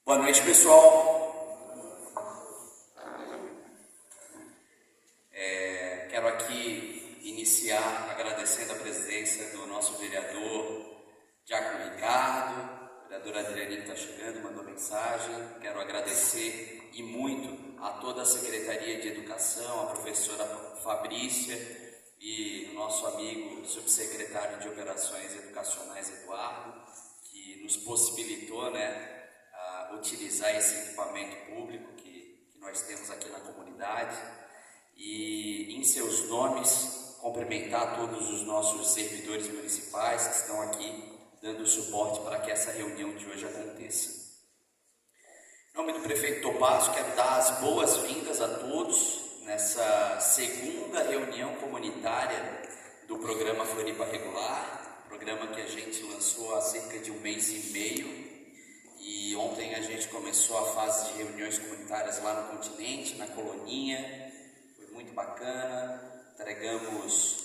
Boa noite, pessoal. Quero aqui iniciar agradecendo a presença do nosso vereador Diácono Ricardo. A vereadora Adriane está chegando, mandou mensagem. Quero agradecer e muito a toda a Secretaria de Educação, a professora Fabrícia e o nosso amigo subsecretário de Operações Educacionais, Eduardo, que nos possibilitou, utilizar esse equipamento público que nós temos aqui na comunidade e, em seus nomes, cumprimentar todos os nossos servidores municipais que estão aqui dando suporte para que essa reunião de hoje aconteça. Em nome do prefeito Topazio, quero dar as boas-vindas a todos nessa segunda reunião comunitária do programa Floripa Regular, programa que a gente lançou há cerca de 1 mês e meio. E ontem a gente começou a fase de reuniões comunitárias lá no continente, na Coloninha. Foi muito bacana. Entregamos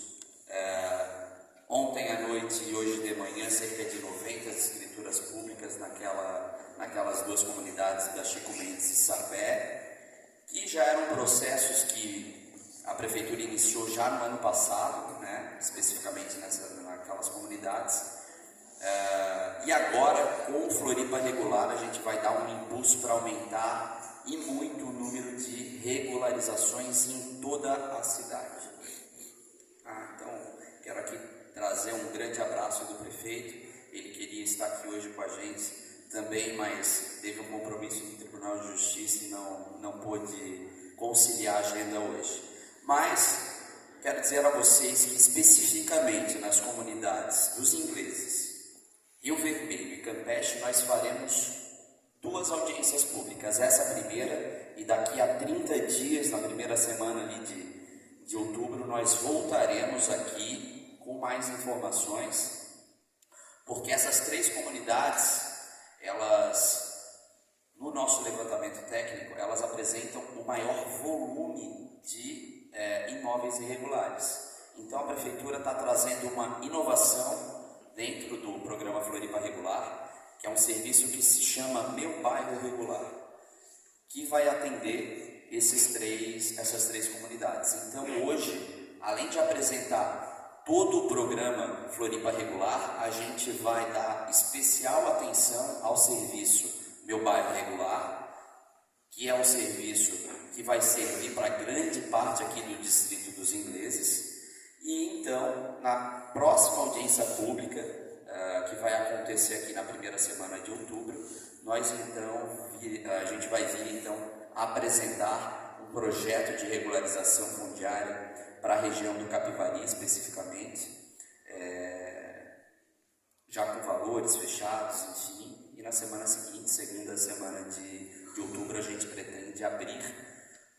ontem à noite e hoje de manhã cerca de 90 escrituras públicas naquelas duas comunidades da Chico Mendes e Sapé, que já eram processos que a prefeitura iniciou já no ano passado, especificamente naquelas comunidades. E agora, com o Floripa Regular, a gente vai dar um impulso para aumentar e muito o número de regularizações em toda a cidade. Então, quero aqui trazer um grande abraço do prefeito. Ele queria estar aqui hoje com a gente também, mas teve um compromisso no Tribunal de Justiça e não pôde conciliar a agenda hoje. Mas quero dizer a vocês que especificamente nas comunidades dos ingleses, Rio Vermelho e Campeche, nós faremos 2 audiências públicas, essa primeira, e daqui a 30 dias, na primeira semana ali de outubro, nós voltaremos aqui com mais informações, porque essas 3 comunidades, elas, no nosso levantamento técnico, elas apresentam o maior volume de imóveis irregulares. Então a prefeitura está trazendo uma inovação dentro do programa Floripa Regular, que é um serviço que se chama Meu Bairro Regular, que vai atender essas 3 comunidades. Então hoje, além de apresentar todo o programa Floripa Regular, a gente vai dar especial atenção ao serviço Meu Bairro Regular, que é um serviço que vai servir para grande parte aqui do distrito dos ingleses. E então, na próxima audiência pública, que vai acontecer aqui na primeira semana de outubro, a gente vai vir então apresentar um projeto de regularização fundiária para a região do Capivari especificamente, já com valores fechados, enfim, e na semana seguinte, segunda semana de outubro, a gente pretende abrir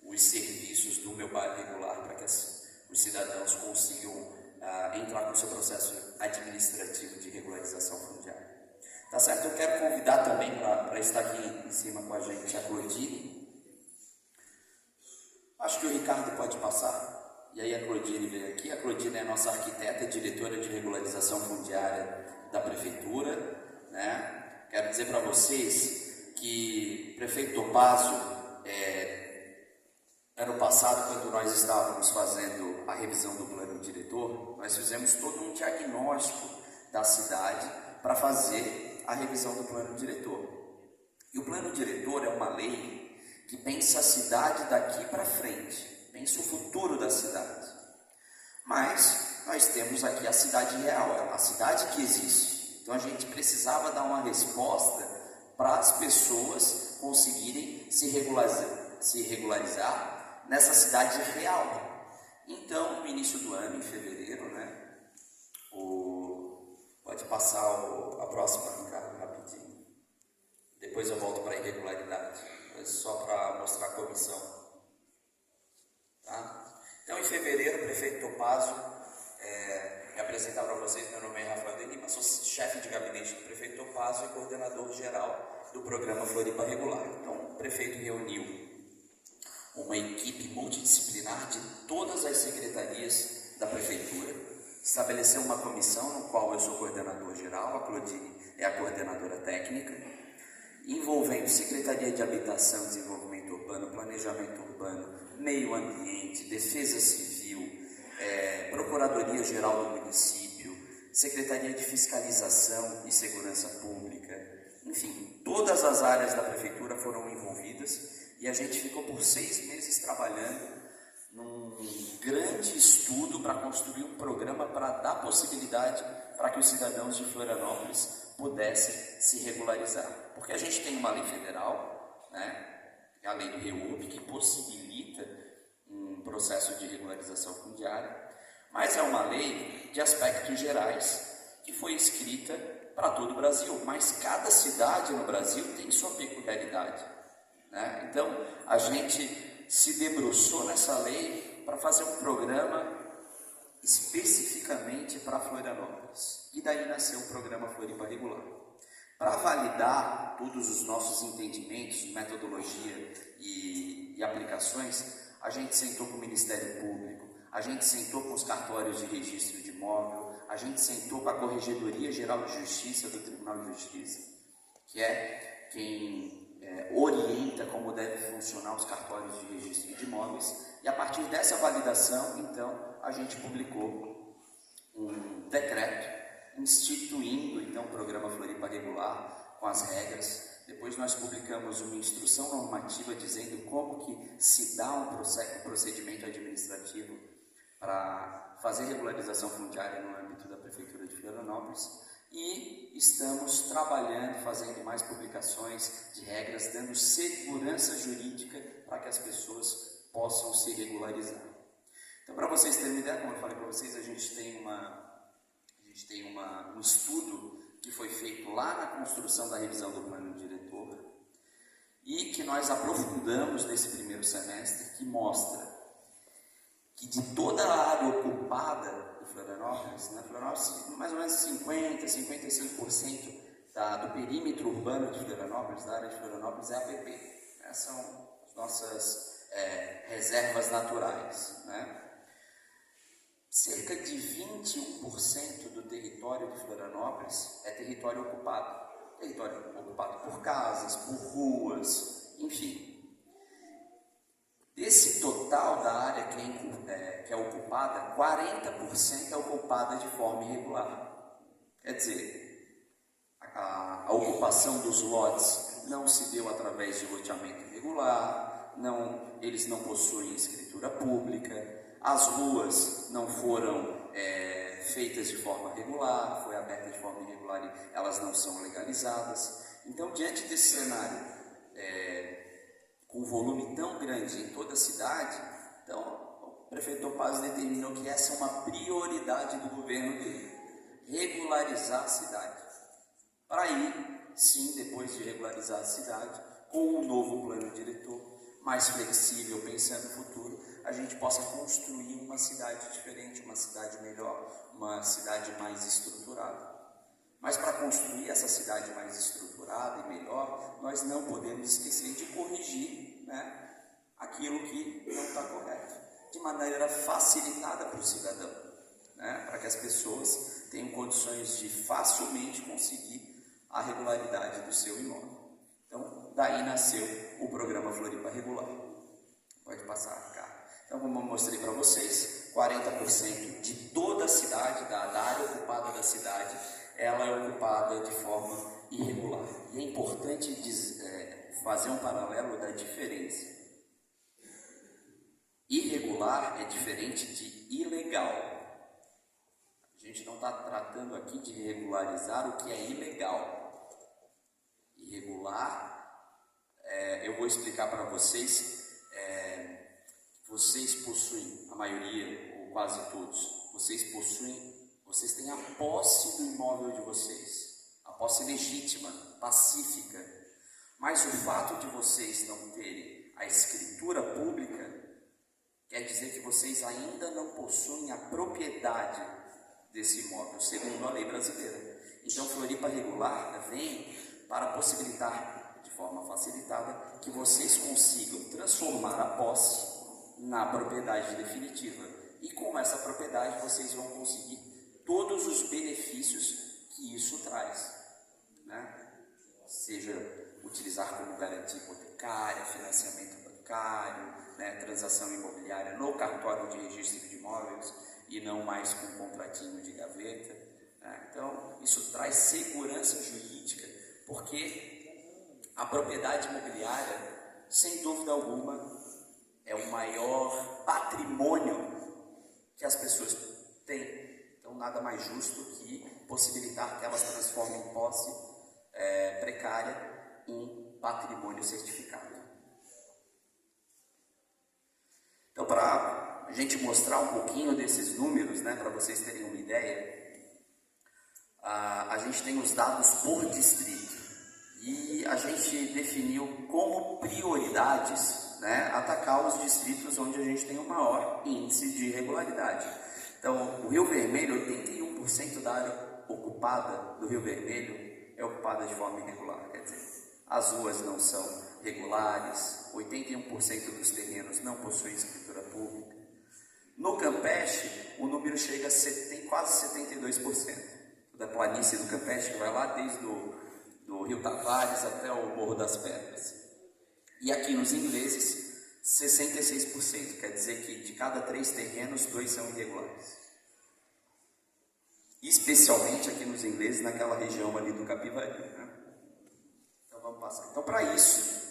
os serviços do Meu Bairro Regular para que os cidadãos consigam entrar com o seu processo administrativo de regularização fundiária. Tá certo? Eu quero convidar também para estar aqui em cima com a gente a Claudine. Acho que o Ricardo pode passar. E aí a Claudine veio aqui. A Claudine é a nossa arquiteta, diretora de regularização fundiária da prefeitura. Quero dizer para vocês que o prefeito Topazio, ano passado, quando nós estávamos fazendo a revisão do plano diretor, nós fizemos todo um diagnóstico da cidade para fazer a revisão do plano diretor. E o plano diretor é uma lei que pensa a cidade daqui para frente, pensa o futuro da cidade. Mas nós temos aqui a cidade real, a cidade que existe. Então a gente precisava dar uma resposta para as pessoas conseguirem se regularizar nessa cidade real. Então, no início do ano, em fevereiro, pode passar a próxima, Ricardo, rapidinho. Depois eu volto para a irregularidade, só para mostrar a comissão. Tá? Então, em fevereiro, o prefeito Topazio, me apresentar para vocês, meu nome é Rafael de Lima, sou chefe de gabinete do prefeito Topazio e coordenador geral do programa Floripa Regular. Então, o prefeito reuniu uma equipe multidisciplinar de todas as secretarias da prefeitura, estabeleceu uma comissão no qual eu sou coordenador geral, a Claudine é a coordenadora técnica, envolvendo Secretaria de Habitação, Desenvolvimento Urbano, Planejamento Urbano, Meio Ambiente, Defesa Civil, Procuradoria-Geral do Município, Secretaria de Fiscalização e Segurança Pública, enfim, todas as áreas da Prefeitura foram envolvidas e a gente ficou por 6 meses trabalhando num grande estudo para construir um programa para dar possibilidade para que os cidadãos de Florianópolis pudessem se regularizar. Porque a gente tem uma lei federal, né, a lei do REUP, que possibilita um processo de regularização fundiária, mas é uma lei de aspectos gerais que foi escrita para todo o Brasil, mas cada cidade no Brasil tem sua peculiaridade, né? Então, a gente se debruçou nessa lei para fazer um programa especificamente para Florianópolis. E daí nasceu o programa Floripa Regular. Para validar todos os nossos entendimentos, metodologia e aplicações, a gente sentou com o Ministério Público, a gente sentou com os cartórios de registro de imóvel, a gente sentou com a Corregedoria Geral de Justiça do Tribunal de Justiça, que é quem orienta como deve funcionar os cartórios de registro de imóveis, e a partir dessa validação, então, a gente publicou um decreto instituindo, então, o programa Floripa Regular com as regras. Depois nós publicamos uma instrução normativa dizendo como que se dá um procedimento administrativo para fazer regularização fundiária no âmbito da Prefeitura de Florianópolis. E estamos trabalhando, fazendo mais publicações de regras, dando segurança jurídica para que as pessoas possam se regularizar. Então, para vocês terem uma ideia, como eu falei para vocês, a gente tem um estudo que foi feito lá na construção da revisão do plano diretor e que nós aprofundamos nesse primeiro semestre, que mostra que de toda a área ocupada de Florianópolis, né, Florianópolis, mais ou menos 55% do perímetro urbano de Florianópolis, da área de Florianópolis, é APP, né, são as nossas reservas naturais, né? Cerca de 21% do território de Florianópolis é território ocupado por casas, por ruas, enfim. Desse total da área que é ocupada, 40% é ocupada de forma irregular. Quer dizer, a ocupação dos lotes não se deu através de loteamento irregular, eles não possuem escritura pública, as ruas não foram feitas de forma regular, foi aberta de forma irregular e elas não são legalizadas. Então, diante desse cenário, com um volume tão grande em toda a cidade, então o prefeito Topazio determinou que essa é uma prioridade do governo dele, regularizar a cidade. Para aí, sim, depois de regularizar a cidade, com um novo plano diretor, mais flexível, pensando no futuro, a gente possa construir uma cidade diferente, uma cidade melhor, uma cidade mais estruturada. Mas para construir essa cidade mais estruturada e melhor, nós não podemos esquecer de corrigir, né, aquilo que não está correto, de maneira facilitada para o cidadão, né, para que as pessoas tenham condições de facilmente conseguir a regularidade do seu imóvel. Então, daí nasceu o programa Floripa Regular. Pode passar, Ricardo. Então, como eu mostrei para vocês, 40% de toda a cidade, da área ocupada da cidade, ela é ocupada de forma irregular. E é importante fazer um paralelo da diferença. Irregular é diferente de ilegal. A gente não está tratando aqui de regularizar o que é ilegal. Irregular, eu vou explicar para vocês. Vocês possuem, a maioria, ou quase todos, vocês têm a posse do imóvel de vocês, a posse legítima, pacífica, mas o fato de vocês não terem a escritura pública quer dizer que vocês ainda não possuem a propriedade desse imóvel, segundo a lei brasileira. Então, Floripa Regular vem para possibilitar, de forma facilitada, que vocês consigam transformar a posse na propriedade definitiva. E com essa propriedade vocês vão conseguir todos os benefícios que isso traz, né? Seja utilizar como garantia hipotecária, financiamento bancário, né, transação imobiliária no cartório de registro de imóveis e não mais com um contratinho de gaveta. Né? Então, isso traz segurança jurídica, porque a propriedade imobiliária, sem dúvida alguma, é o maior patrimônio que as pessoas têm. Então, nada mais justo que possibilitar que elas transformem posse precária em patrimônio certificado. Então, para a gente mostrar um pouquinho desses números, né, para vocês terem uma ideia, a gente tem os dados por distrito e a gente definiu como prioridades, né, atacar os distritos onde a gente tem o maior índice de irregularidade. Então, o Rio Vermelho, 81% da área ocupada do Rio Vermelho é ocupada de forma irregular, quer dizer, as ruas não são regulares, 81% dos terrenos não possuem escritura pública. No Campeche, o número chega a quase 72%, da planície do Campeche, que vai lá desde do Rio Tavares até o Morro das Pedras. E aqui nos ingleses, 66%, quer dizer que de cada 3 terrenos, 2 são irregulares. Especialmente aqui nos ingleses, naquela região ali do Capivari. Né? Então vamos passar. Então, para isso,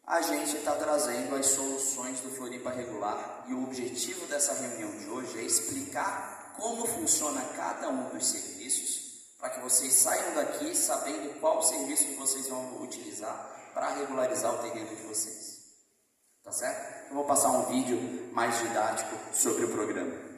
a gente está trazendo as soluções do Floripa Regular e o objetivo dessa reunião de hoje é explicar como funciona cada um dos serviços, para que vocês saiam daqui sabendo qual serviço que vocês vão utilizar para regularizar o terreno de vocês. Tá certo? Eu vou passar um vídeo mais didático sobre o programa.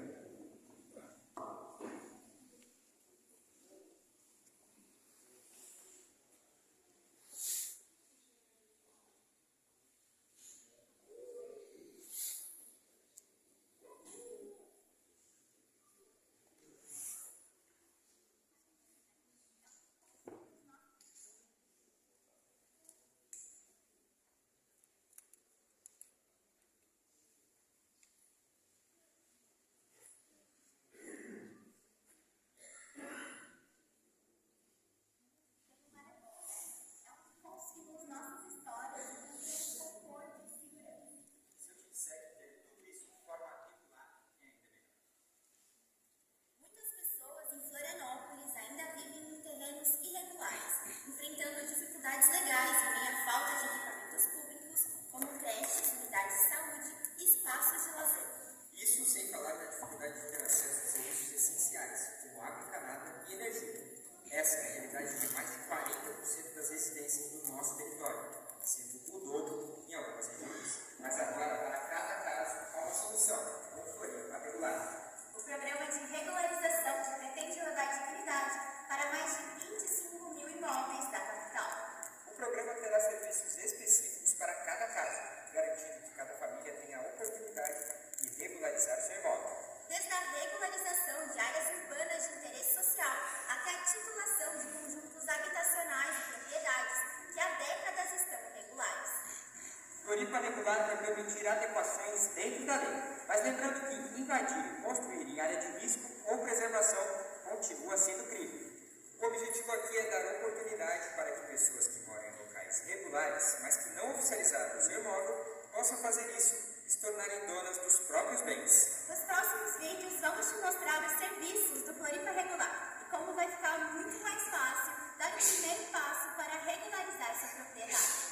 Essa é a realidade de mais de 40% das residências do nosso território, sendo o dobro em algumas regiões. Mas agora, para cada caso, há uma solução, como foi a regular. O programa de regularização que pretende levar dignidade para mais de 25 mil imóveis da capital. O programa terá serviços específicos para cada caso, garantindo que cada família tenha a oportunidade de regularizar o seu imóvel. Desde a regularização de áreas urbanas de interesse social até a titulação de conjuntos habitacionais e propriedades que há décadas estão irregulares. Floripa Regular vai permitir adequações dentro da lei, mas lembrando que invadir e construir em área de risco ou preservação continua sendo crime. O objetivo aqui é dar oportunidade para que pessoas que moram em locais regulares, mas que não oficializaram o seu imóvel, possam fazer isso e se tornarem donas dos próprios bens. Nos próximos vídeos vamos te mostrar os serviços do Floripa Regular e como vai ficar muito mais fácil dar o primeiro passo para regularizar sua propriedade.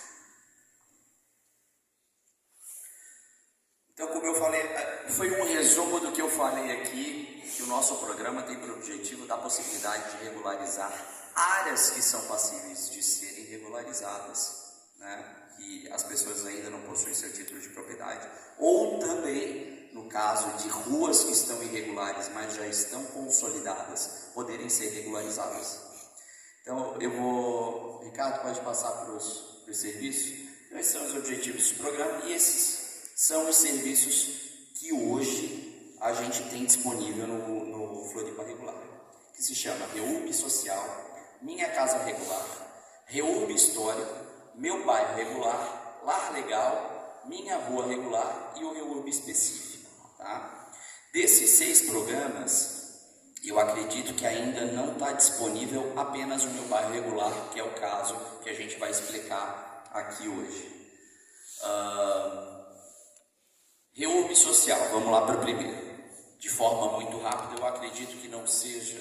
Então, como eu falei, foi um resumo do que eu falei aqui, que o nosso programa tem por objetivo dar a possibilidade de regularizar áreas que são passíveis de serem regularizadas, né? Que as pessoas ainda não possuem seu título de propriedade, ou também, no caso de ruas que estão irregulares, mas já estão consolidadas, poderem ser regularizadas. Então, Ricardo, pode passar para os serviços? Esses são os objetivos do programa e esses são os serviços que hoje a gente tem disponível no Floripa Regular, que se chama REURB Social, Minha Casa Regular, REURB Histórico, Meu Bairro Regular, Lar Legal, Minha Rua Regular e o REURB Específico. Tá? Desses 6 programas, eu acredito que ainda não está disponível apenas o Meu Bairro Regular, que é o caso que a gente vai explicar aqui hoje. Reúbe social, vamos lá para o primeiro. De forma muito rápida, eu acredito que não seja...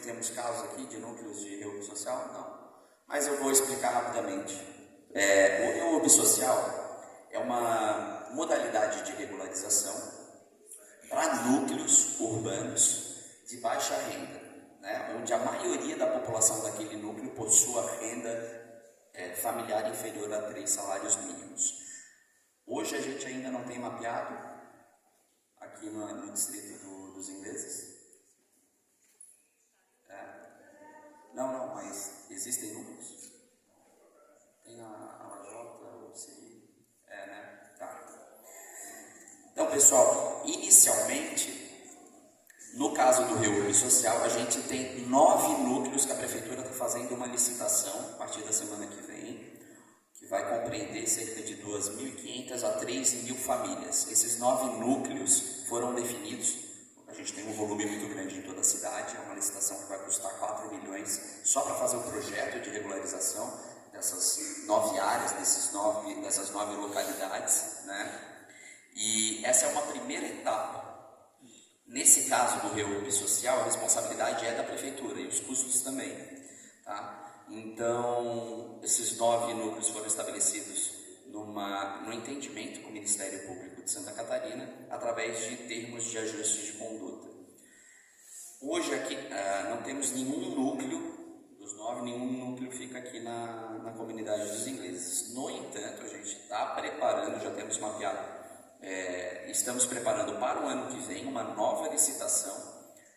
Temos casos aqui de núcleos de reúbe social? Não. Mas eu vou explicar rapidamente. O reúbe social é uma modalidade de regularização para núcleos urbanos de baixa renda, né, onde a maioria da população daquele núcleo possua renda familiar inferior a 3 salários mínimos. Hoje a gente ainda não tem mapeado aqui no distrito dos ingleses. Não, mas existem núcleos? Tem a Lajota, o CI, né? Tá. Então, pessoal, inicialmente, no caso do reúbe social, a gente tem 9 núcleos que a prefeitura está fazendo uma licitação a partir da semana que vem, que vai compreender cerca de 2.500 a 3.000 famílias. Esses 9 núcleos foram definidos. A gente tem um volume muito grande em toda a cidade, é uma licitação que vai custar 4 milhões só para fazer o projeto de regularização dessas 9 áreas, dessas 9 localidades, né? E essa é uma primeira etapa. Nesse caso do reúbe social, a responsabilidade é da prefeitura e os custos também, tá? Então, esses 9 núcleos foram estabelecidos no entendimento com o Ministério Público de Santa Catarina, através de termos de ajuste de conduta. Hoje aqui não temos nenhum núcleo, dos 9, nenhum núcleo fica aqui na comunidade dos ingleses. No entanto, a gente está preparando, já temos mapeado, estamos preparando para o ano que vem uma nova licitação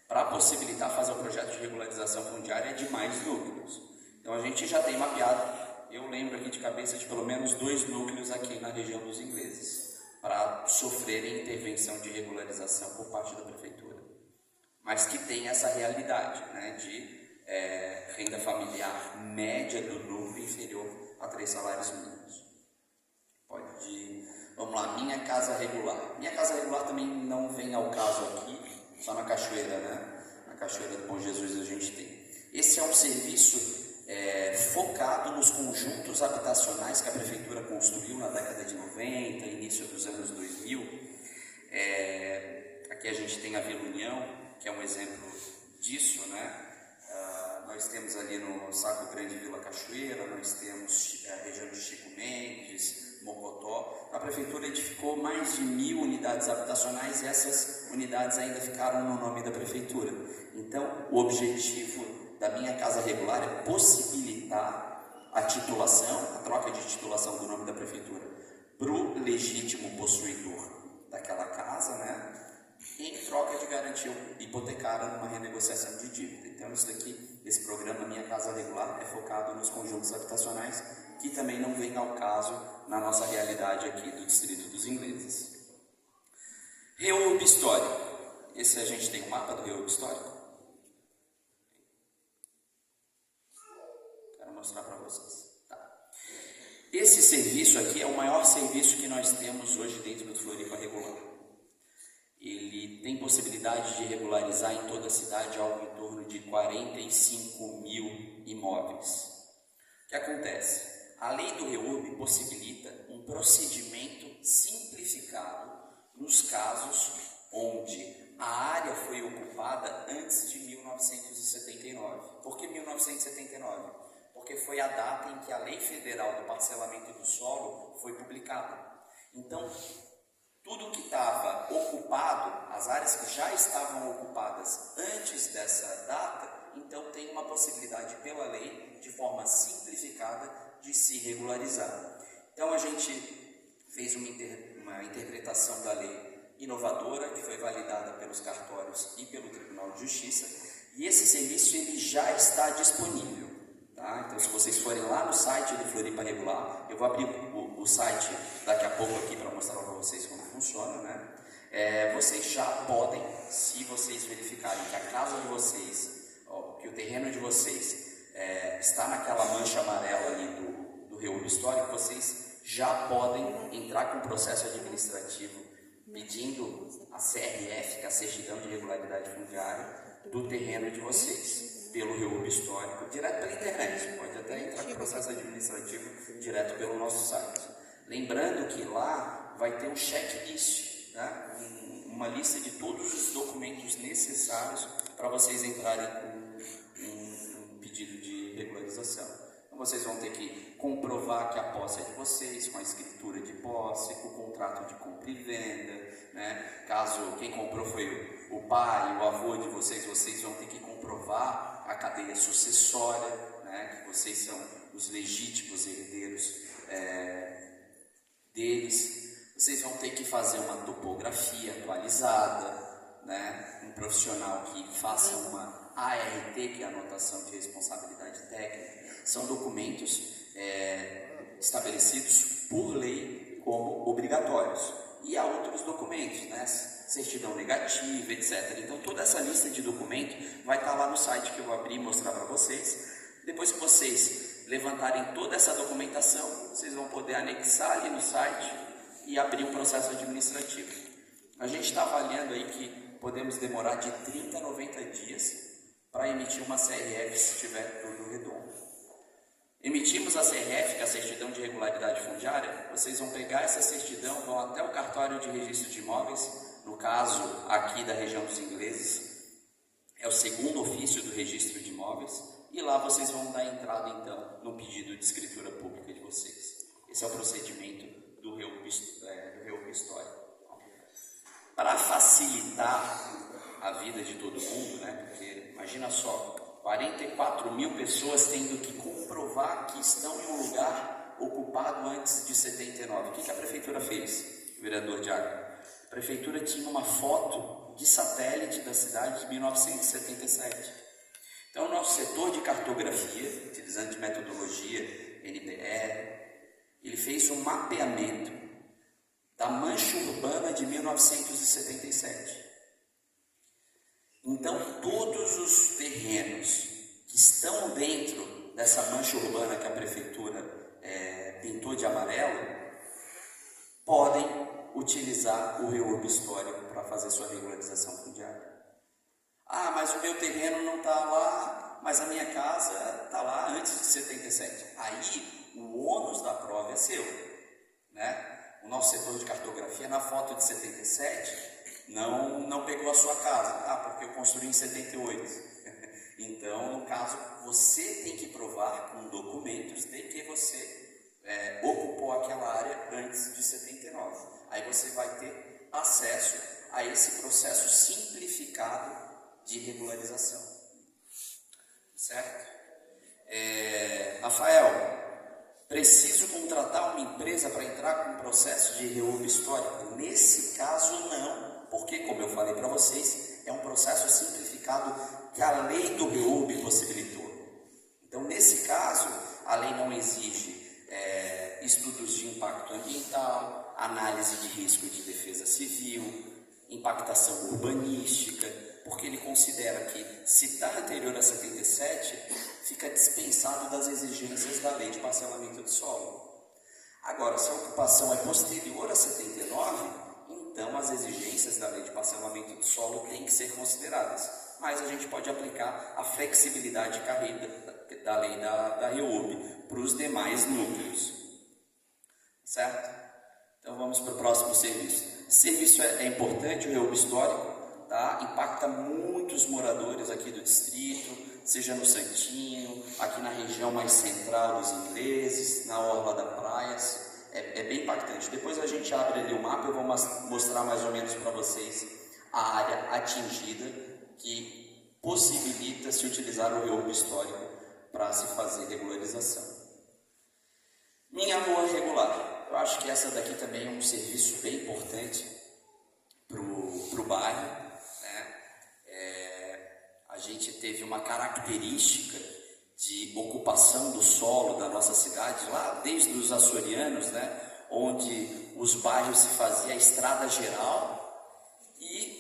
para possibilitar fazer o projeto de regularização fundiária de mais núcleos. Então a gente já tem mapeado, eu lembro aqui de cabeça de pelo menos 2 núcleos aqui na região dos ingleses, para sofrerem intervenção de regularização por parte da prefeitura, mas que tem essa realidade, né, de renda familiar média do núcleo inferior a 3 salários mínimos. Vamos lá, Minha Casa Regular. Minha Casa Regular também não vem ao caso aqui, só na Cachoeira, né? Na Cachoeira do Bom Jesus a gente tem. Esse é um serviço focado nos conjuntos habitacionais que a prefeitura construiu na década de 90, início dos anos 2000. Aqui a gente tem a Vila União, que é um exemplo disso, né? Nós temos ali no Saco Grande Vila Cachoeira, nós temos a região de Chico Mendes, Mocotó. A prefeitura edificou mais de 1.000 unidades habitacionais e essas unidades ainda ficaram no nome da prefeitura. Então, o objetivo da Minha Casa Regular é possibilitar a titulação, a troca de titulação do nome da prefeitura para o legítimo possuidor daquela casa, né? Em troca de garantia hipotecária numa renegociação de dívida. Então, esse programa Minha Casa Regular é focado nos conjuntos habitacionais, que também não vem ao caso na nossa realidade aqui do distrito dos ingleses. Reúbe histórico. Esse a gente tem um mapa do reúbe histórico. Quero mostrar para vocês. Tá. Esse serviço aqui é o maior serviço que nós temos hoje dentro do Floripa Regular. Ele tem possibilidade de regularizar em toda a cidade algo em torno de 45 mil imóveis. O que acontece? A lei do reúbe possibilita um procedimento simplificado nos casos onde a área foi ocupada antes de 1979. Por que 1979? Porque foi a data em que a Lei Federal do Parcelamento do Solo foi publicada. Então, tudo que estava ocupado, as áreas que já estavam ocupadas antes dessa data, então tem uma possibilidade pela lei, de forma simplificada, de se regularizar. Então a gente fez uma interpretação da lei inovadora, que foi validada pelos cartórios e pelo Tribunal de Justiça, e esse serviço ele já está disponível. Tá? Então, se vocês forem lá no site do Floripa Regular, eu vou abrir o site daqui a pouco aqui para mostrar para vocês como funciona, né? Vocês já podem, se vocês verificarem que a casa de vocês, que o terreno de vocês está naquela mancha amarela ali do reúbe histórico, vocês já podem entrar com processo administrativo pedindo a CRF, que é a Certidão de Regularidade Fundiária, do terreno de vocês. pelo REUB histórico, direto pela internet, pode até entrar com processo administrativo direto pelo nosso site. Lembrando que lá vai ter um checklist, né? Uma lista de todos os documentos necessários para vocês entrarem com um pedido de regularização. Então vocês vão ter que comprovar que a posse é de vocês, com a escritura de posse, com o contrato de compra e venda, né? Caso quem comprou foi o pai, o avô de vocês, vocês vão ter que comprovar a cadeia sucessória, né? Que vocês são os legítimos herdeiros deles. Vocês vão ter que fazer uma topografia atualizada, né? Um profissional que faça uma ART, que é a anotação de responsabilidade técnica. São documentos estabelecidos por lei como obrigatórios. E há outros documentos, né? Certidão negativa, etc. Então toda essa lista de documentos vai estar lá no site que eu vou abrir e mostrar para vocês. Depois que vocês levantarem toda essa documentação, vocês vão poder anexar ali no site e abrir um processo administrativo. A gente está avaliando aí que podemos demorar de 30 a 90 dias para emitir uma CRF se estiver tudo redondo. Emitimos a CRF, que é a certidão de regularidade fundiária, vocês vão pegar essa certidão, vão até o cartório de registro de imóveis, no caso aqui da região dos ingleses, é o segundo ofício do registro de imóveis, e lá vocês vão dar entrada então no pedido de escritura pública de vocês. Esse é o procedimento do REUB histórico. Para facilitar a vida de todo mundo, né? Porque imagina só, 44 mil pessoas tendo que comprovar que estão em um lugar ocupado antes de 79. O que a prefeitura fez, vereador Diago? A prefeitura tinha uma foto de satélite da cidade de 1977. Então, o nosso setor de cartografia, utilizando de metodologia NPR, ele fez um mapeamento da mancha urbana de 1977. Então, todos os terrenos que estão dentro dessa mancha urbana que a prefeitura pintou de amarelo, podem utilizar o REUB histórico para fazer sua regularização fundiária. Ah, mas o meu terreno não está lá, mas a minha casa está lá antes de 77. Aí, o ônus da prova é seu, né? O nosso setor de cartografia, na foto de 77, não pegou a sua casa. Ah, porque eu construí em 78. Então, no caso, você tem que provar com documentos de que você ocupou aquela área antes de 79. Aí você vai ter acesso a esse processo simplificado de regularização. Certo? Rafael, preciso contratar uma empresa para entrar com um processo de REUB histórico? Nesse caso, não, porque, como eu falei para vocês, é um processo simplificado que a lei do REUB possibilitou. Então, nesse caso, a lei não exige estudos de impacto ambiental, análise de risco de defesa civil, impactação urbanística, porque ele considera que, se está anterior a 77, fica dispensado das exigências da lei de parcelamento do solo. Agora, se a ocupação é posterior a 79, então as exigências da lei de parcelamento do solo têm que ser consideradas. Mas a gente pode aplicar a flexibilidade carreira da lei da REUB para os demais núcleos. Certo? Então vamos para o próximo serviço. Esse serviço é importante, o REUB histórico, tá? Impacta muitos moradores aqui do distrito, seja no Santinho, aqui na região mais central dos ingleses, na orla da Praias. É bem impactante. Depois a gente abre ali o mapa, eu vou mostrar mais ou menos para vocês a área atingida que possibilita se utilizar o REUB histórico para se fazer regularização. Minha rua regular. Eu acho que essa daqui também é um serviço bem importante para o bairro, né? A gente teve uma característica de ocupação do solo da nossa cidade, lá desde os açorianos, né? Onde os bairros se fazia a estrada geral e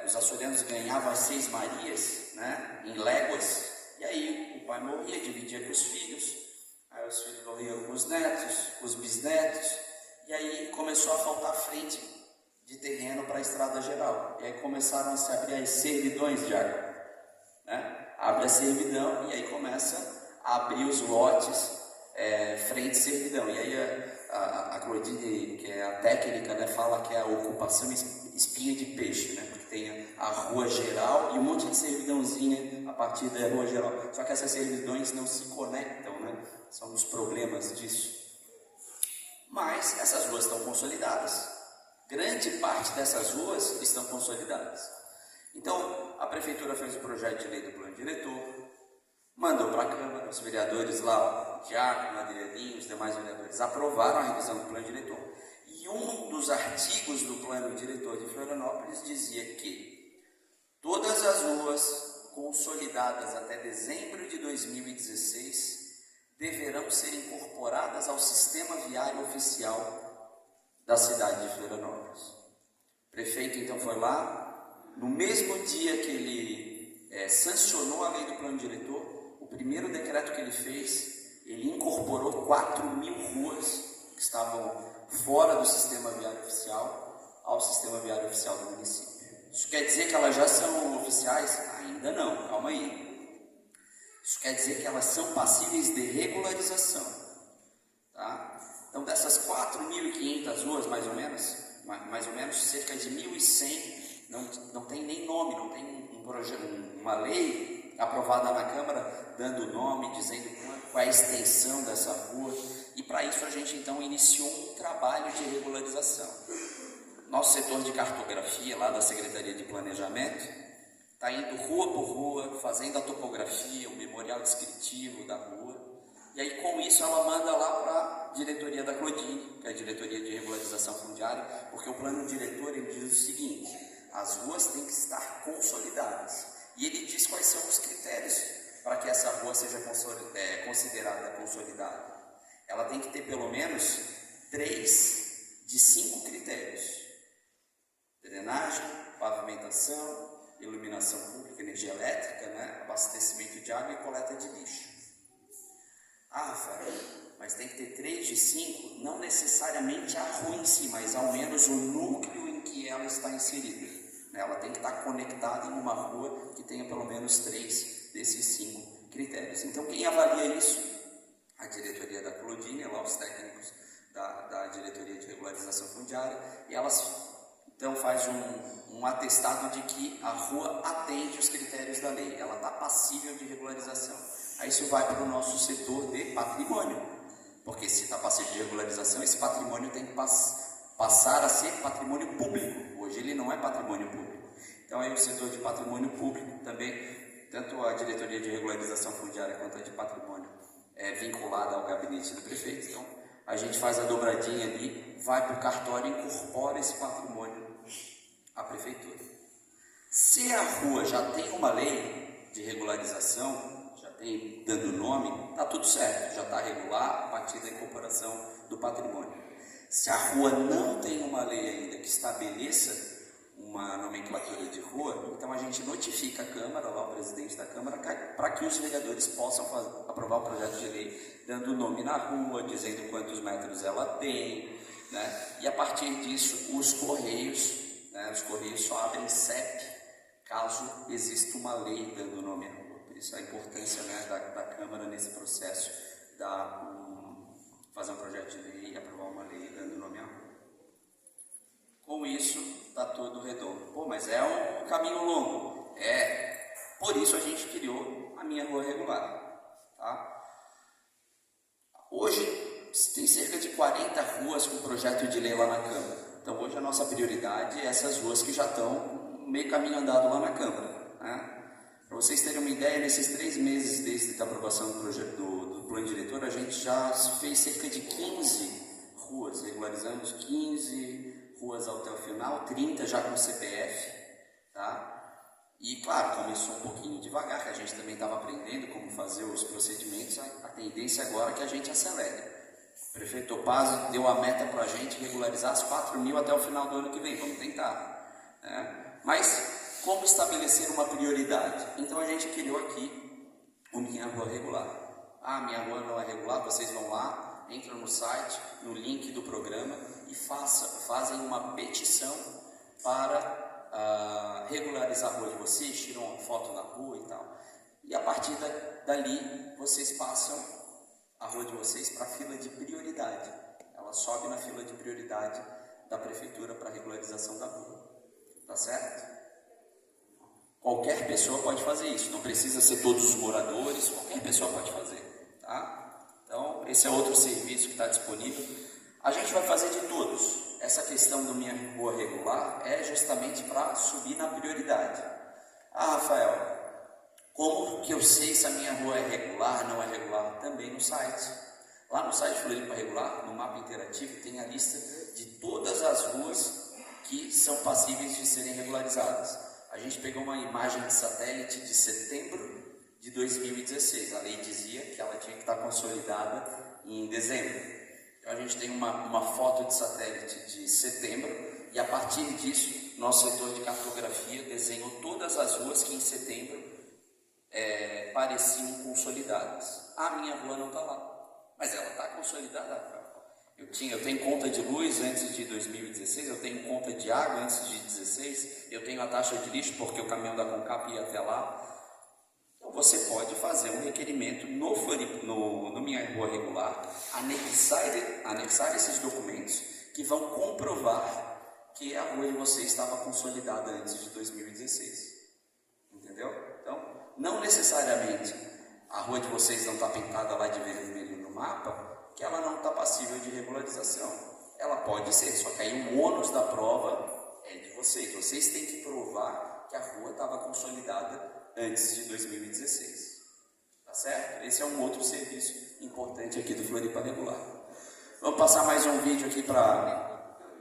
os açorianos ganhavam as 6 Marias, né? Em léguas, e aí o pai morria, dividia com os filhos. Aí os filhos morriam com os netos, com os bisnetos, e aí começou a faltar frente de terreno para a estrada geral. E aí começaram a se abrir as servidões de água, né? abre a servidão e aí começa a abrir os lotes frente servidão. E aí a Claudine, que é a técnica, né, fala que é a ocupação espinha de peixe, né, porque tem a rua geral e um monte de servidãozinha a partir da rua geral. Só que essas servidões não se conectam, né, são os problemas disso. Mas essas ruas estão consolidadas. Grande parte dessas ruas estão consolidadas. Então, a prefeitura fez o projeto de lei do plano diretor, mandou para a Câmara, os vereadores lá, o Diácono, Adrianinho, os demais vereadores, aprovaram a revisão do plano diretor. E um dos artigos do plano diretor de Florianópolis dizia que todas as ruas consolidadas até dezembro de 2016 deverão ser incorporadas ao sistema viário oficial da cidade de Florianópolis. O prefeito então foi lá, no mesmo dia que ele sancionou a lei do plano diretor, o primeiro decreto que ele fez, ele incorporou 4.000 ruas que estavam fora do sistema viário oficial ao sistema viário oficial do município. Isso quer dizer que elas já são oficiais? Ainda não, calma aí. Isso quer dizer que elas são passíveis de regularização, tá? Então, dessas 4.500 ruas, mais ou menos cerca de 1.100 não tem nem nome, não tem uma lei aprovada na Câmara dando nome, dizendo qual é a extensão dessa rua. E para isso a gente então iniciou um trabalho de regularização. Nosso setor de cartografia lá da Secretaria de Planejamento está indo rua por rua, fazendo a topografia, o memorial descritivo da rua. E aí, com isso, ela manda lá para a diretoria da Claudine, que é a diretoria de regularização fundiária, porque o plano diretor ele diz o seguinte: as ruas têm que estar consolidadas. E ele diz quais são os critérios para que essa rua seja considerada consolidada. Ela tem que ter pelo menos 3 de 5 critérios: drenagem, pavimentação, iluminação pública, energia elétrica, né, abastecimento de água e coleta de lixo. Ah, Rafael, mas tem que ter 3 de 5, não necessariamente a rua em si, mas ao menos o núcleo em que ela está inserida. Ela tem que estar conectada em uma rua que tenha pelo menos 3 desses 5 critérios. Então, quem avalia isso? A diretoria da Claudine, lá os técnicos da diretoria de regularização fundiária, e elas então faz um atestado de que a rua atende os critérios da lei, ela está passível de regularização. Aí isso vai para o nosso setor de patrimônio, porque se está passível de regularização, esse patrimônio tem que passar a ser patrimônio público. Hoje ele não é patrimônio público. Então aí o setor de patrimônio público também, tanto a diretoria de regularização fundiária quanto a de patrimônio é vinculada ao gabinete do prefeito. Então a gente faz a dobradinha ali, vai para o cartório e incorpora esse patrimônio à prefeitura. Se a rua já tem uma lei de regularização, já tem dando nome, está tudo certo, já está regular a partir da incorporação do patrimônio. Se a rua não tem uma lei ainda que estabeleça uma nomenclatura de rua, então a gente notifica a Câmara, lá o presidente da Câmara, para que os vereadores possam aprovar o projeto de lei, dando nome na rua, dizendo quantos metros ela tem, né? E a partir disso, os Correios só abrem CEP caso exista uma lei dando nome à rua. Por isso a importância, né, da Câmara nesse processo, fazer um projeto de lei e aprovar uma lei dando nome à rua. Com isso, está tudo redondo. Pô, mas é um caminho longo. Por isso a gente criou a Minha Rua Regular. Tá? Hoje tem cerca de 40 ruas com projeto de lei lá na Câmara. Então hoje a nossa prioridade é essas ruas que já estão meio caminho andado lá na Câmara. Né? Para vocês terem uma ideia, nesses 3 meses desde a aprovação do projeto do plano diretor, a gente já fez cerca de 15 ruas, regularizamos 15 ruas até o final, 30 já com CPF, tá? E claro, começou um pouquinho devagar, que a gente também estava aprendendo como fazer os procedimentos, a tendência agora é que a gente acelere. O prefeito Topazio deu a meta para a gente regularizar as 4.000 até o final do ano que vem, vamos tentar. Né? Mas como estabelecer uma prioridade? Então a gente criou aqui o Minha Rua Regular. Ah, minha rua não é regular, vocês vão lá, entram no site, no link do programa e fazem uma petição para regularizar a rua de vocês, tiram uma foto da rua e tal. e a partir dali vocês passam a rua de vocês para a fila de prioridade. Ela sobe na fila de prioridade da prefeitura para regularização da rua. Tá certo? Qualquer pessoa pode fazer isso, não precisa ser todos os moradores, qualquer pessoa pode fazer, tá? Então, esse é outro serviço que está disponível. A gente vai fazer de todos. Essa questão do Minha Rua Regular é justamente para subir na prioridade. Ah, Rafael, como que eu sei se a minha rua é regular, não é regular? Também no site. Lá no site Floripa Regular, no mapa interativo, tem a lista de todas as ruas que são passíveis de serem regularizadas. A gente pegou uma imagem de satélite de setembro de 2016. A lei dizia que ela tinha que estar consolidada em dezembro. Então a gente tem uma foto de satélite de setembro e a partir disso, nosso setor de cartografia desenhou todas as ruas que em setembro pareciam consolidadas. A minha rua não está lá, mas ela está consolidada. Eu tenho conta de luz antes de 2016, eu tenho conta de água antes de 2016, eu tenho a taxa de lixo porque o caminhão da Concap ia até lá. Então você pode fazer um requerimento no Minha Rua Regular, anexar esses documentos que vão comprovar que a rua de você estava consolidada antes de 2016. Entendeu? Então, não necessariamente a rua de vocês não está pintada lá de vermelho no mapa, que ela não está passível de regularização. Ela pode ser, só que aí o ônus da prova é de vocês. Vocês têm que provar que a rua estava consolidada antes de 2016. Tá certo? Esse é um outro serviço importante aqui do Floripa Regular. Vamos passar mais um vídeo aqui para...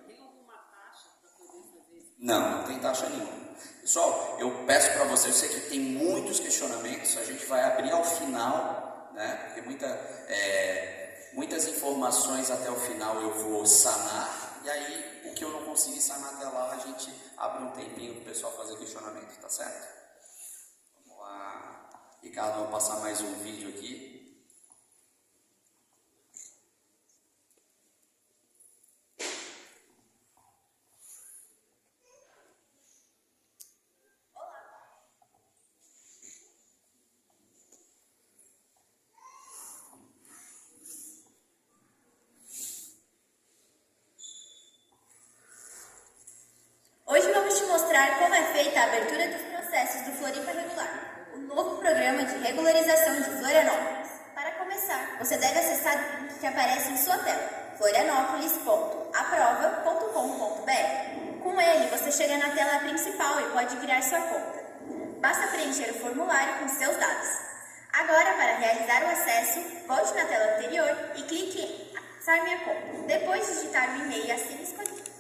Tem alguma taxa para poder fazer isso? Não tem taxa nenhuma. Pessoal, eu peço para vocês, eu sei que tem muitos questionamentos, a gente vai abrir ao final, né? Porque muitas informações até o final eu vou sanar, e aí o que eu não conseguir sanar até lá, a gente abre um tempinho para o pessoal fazer questionamento, tá certo? Vamos lá. Ricardo, vamos passar mais um vídeo aqui. Hoje vamos te mostrar como é feita a abertura dos processos do Floripa Regular, o novo programa de regularização de Florianópolis. Para começar, você deve acessar o link que aparece em sua tela, florianopolis.aprova.com.br. Com ele, você chega na tela principal e pode criar sua conta. Basta preencher o formulário com seus dados. Agora, para realizar o acesso, volte na tela anterior e clique em Acessar minha conta. Depois, digitar o e-mail assim escolhido.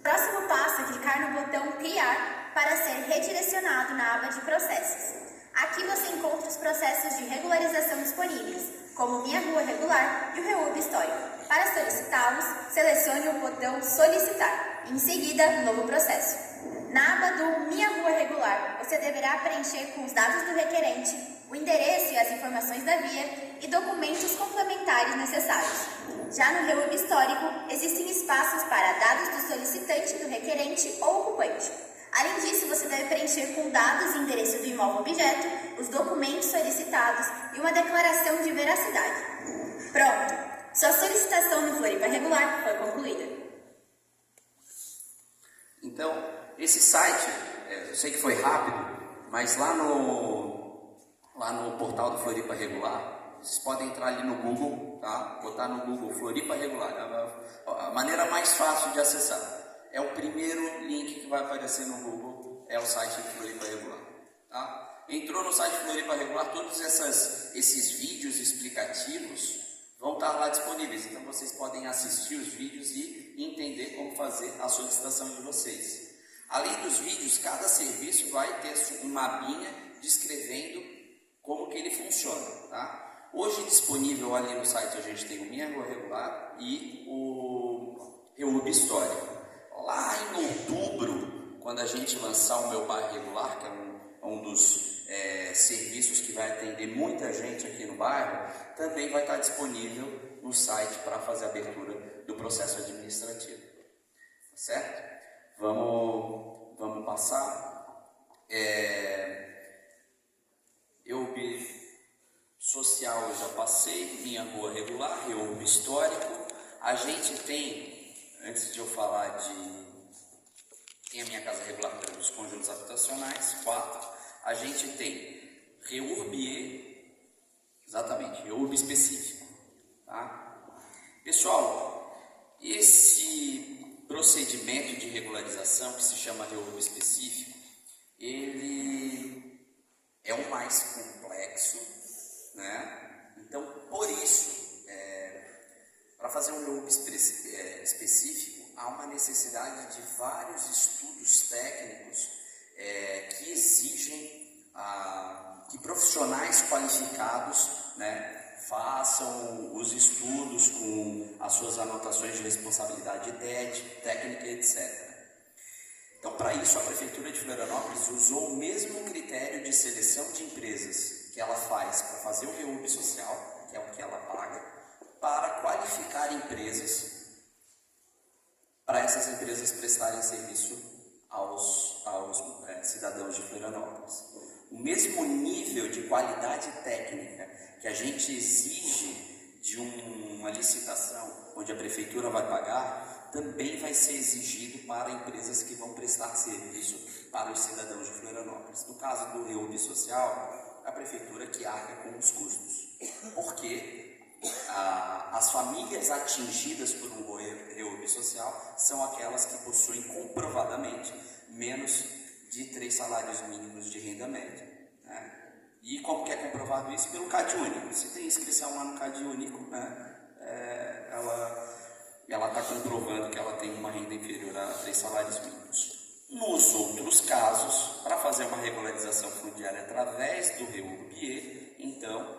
Próximo passo é clicar no botão Criar para ser redirecionado na aba de processos. Aqui você encontra os processos de regularização disponíveis, como Minha Rua Regular e o REUB Histórico. Para solicitá-los, selecione o botão Solicitar e, em seguida, Novo Processo. Na aba do Minha Rua Regular, você deverá preencher com os dados do requerente, o endereço e as informações da via e documentos complementares necessários. Já no REUB Histórico, existem espaços para dados do solicitante, do requerente ou ocupante. Além disso, você deve preencher com dados e endereço do imóvel objeto, os documentos solicitados e uma declaração de veracidade. Pronto! Sua solicitação no Floripa Regular foi concluída. Então, esse site, eu sei que foi rápido, mas lá no portal do Floripa Regular, vocês podem entrar ali no Google, tá? Botar no Google Floripa Regular, a maneira mais fácil de acessar. É o primeiro link que vai aparecer no Google, é o site do Floripa Regular, tá? Entrou no site do Floripa Regular, todos esses vídeos explicativos vão estar lá disponíveis, então vocês podem assistir os vídeos e entender como fazer a solicitação de vocês. Além dos vídeos, cada serviço vai ter uma abinha descrevendo como que ele funciona, tá? Hoje disponível ali no site a gente tem o Minha Rua Regular e o REUB Histórico. Lá em outubro, quando a gente lançar o Meu Bairro Regular, que é um dos serviços que vai atender muita gente aqui no bairro, também vai estar disponível no site para fazer a abertura do processo administrativo. Tá certo? Vamos passar. EURB social eu já passei, minha rua regular, EURB histórico. A gente tem, antes de eu falar tem a minha casa regular pelos conjuntos habitacionais, 4. A gente tem REURB, exatamente, EURB específico, tá? Pessoal, esse procedimento de regularização, que se chama REURB específico, ele é o mais complexo, né? Então, por isso, para fazer um REURB específico, há uma necessidade de vários estudos técnicos que exigem que profissionais qualificados, né, façam os estudos com as suas anotações de responsabilidade técnica, etc. Então, para isso, a Prefeitura de Florianópolis usou o mesmo critério de seleção de empresas que ela faz para fazer o REURB social, que é o que ela paga, para qualificar empresas, para essas empresas prestarem serviço aos cidadãos de Florianópolis. O mesmo nível de qualidade técnica que a gente exige de uma licitação onde a Prefeitura vai pagar, também vai ser exigido para empresas que vão prestar serviço para os cidadãos de Florianópolis. No caso do REURB social, a Prefeitura que arca com os custos. Porque as famílias atingidas por um REURB social são aquelas que possuem comprovadamente menos de 3 salários mínimos de renda média, né? E como que é comprovado isso? Pelo CAD único. Se tem inscrição lá no CAD único, né, ela está comprovando que ela tem uma renda inferior a 3 salários mínimos. Nos outros casos, para fazer uma regularização fundiária através do REURB, então,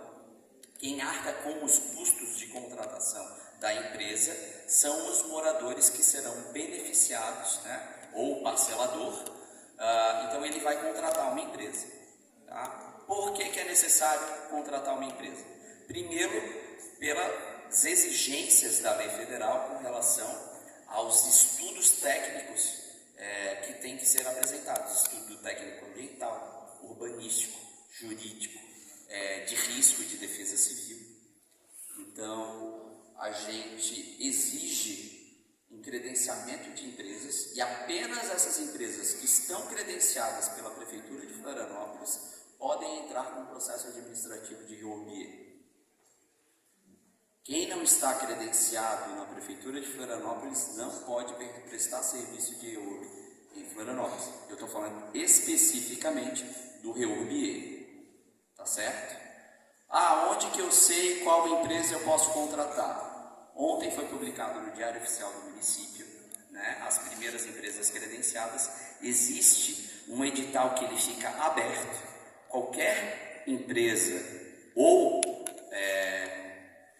quem arca com os custos de contratação da empresa são os moradores que serão beneficiados, né, ou parcelador. Então, ele vai contratar uma empresa. Tá? Por que é necessário contratar uma empresa? Primeiro, pelas exigências da lei federal com relação aos estudos técnicos que têm que ser apresentados. Estudo técnico ambiental, urbanístico, jurídico, de risco de defesa civil. Então, a gente exige um credenciamento de empresas e apenas essas empresas que estão credenciadas pela Prefeitura de Florianópolis podem entrar com o processo administrativo de REURB. Quem não está credenciado na Prefeitura de Florianópolis não pode prestar serviço de REURB em Florianópolis. Eu estou falando especificamente do REURB, tá certo? Onde que eu sei qual empresa eu posso contratar? Ontem foi publicado no Diário Oficial do município, né, as primeiras empresas credenciadas. Existe um edital que ele fica aberto. Qualquer empresa ou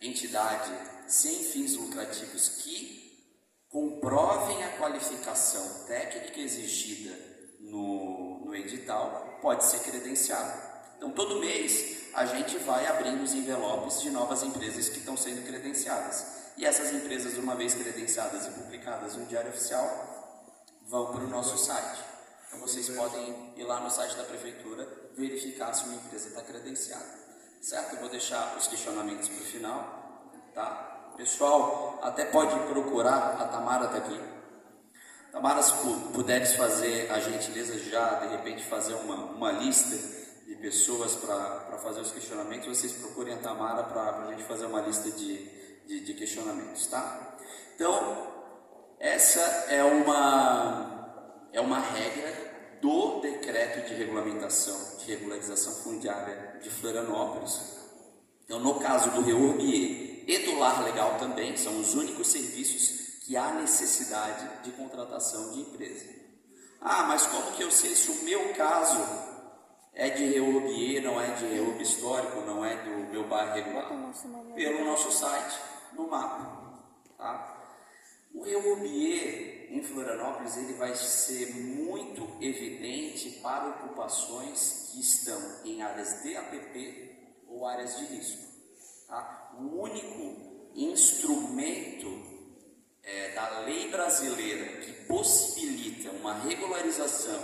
entidade sem fins lucrativos que comprovem a qualificação técnica exigida no edital pode ser credenciado. Então, todo mês a gente vai abrindo os envelopes de novas empresas que estão sendo credenciadas. E essas empresas, uma vez credenciadas e publicadas no Diário Oficial, vão para o nosso site. Então, vocês podem ir lá no site da Prefeitura verificar se uma empresa está credenciada. Certo? Eu vou deixar os questionamentos para o final, tá? Pessoal, até pode procurar, a Tamara está aqui. Tamara, se puderes fazer a gentileza já, de repente, fazer uma lista de pessoas para fazer os questionamentos, vocês procurem a Tamara para a gente fazer uma lista de questionamentos, tá? Então, essa é uma regra do decreto de regularização fundiária de Florianópolis. Então, no caso do REURB e do lar legal também, são os únicos serviços que há necessidade de contratação de empresa. Mas como que eu sei se o meu caso é de REURB, não é de REURB histórico, não é do meu bairro regular? Pelo nosso site, no mapa, tá? O REURB em Florianópolis ele vai ser muito evidente para ocupações que estão em áreas de APP ou áreas de risco. Tá? O único instrumento da lei brasileira que possibilita uma regularização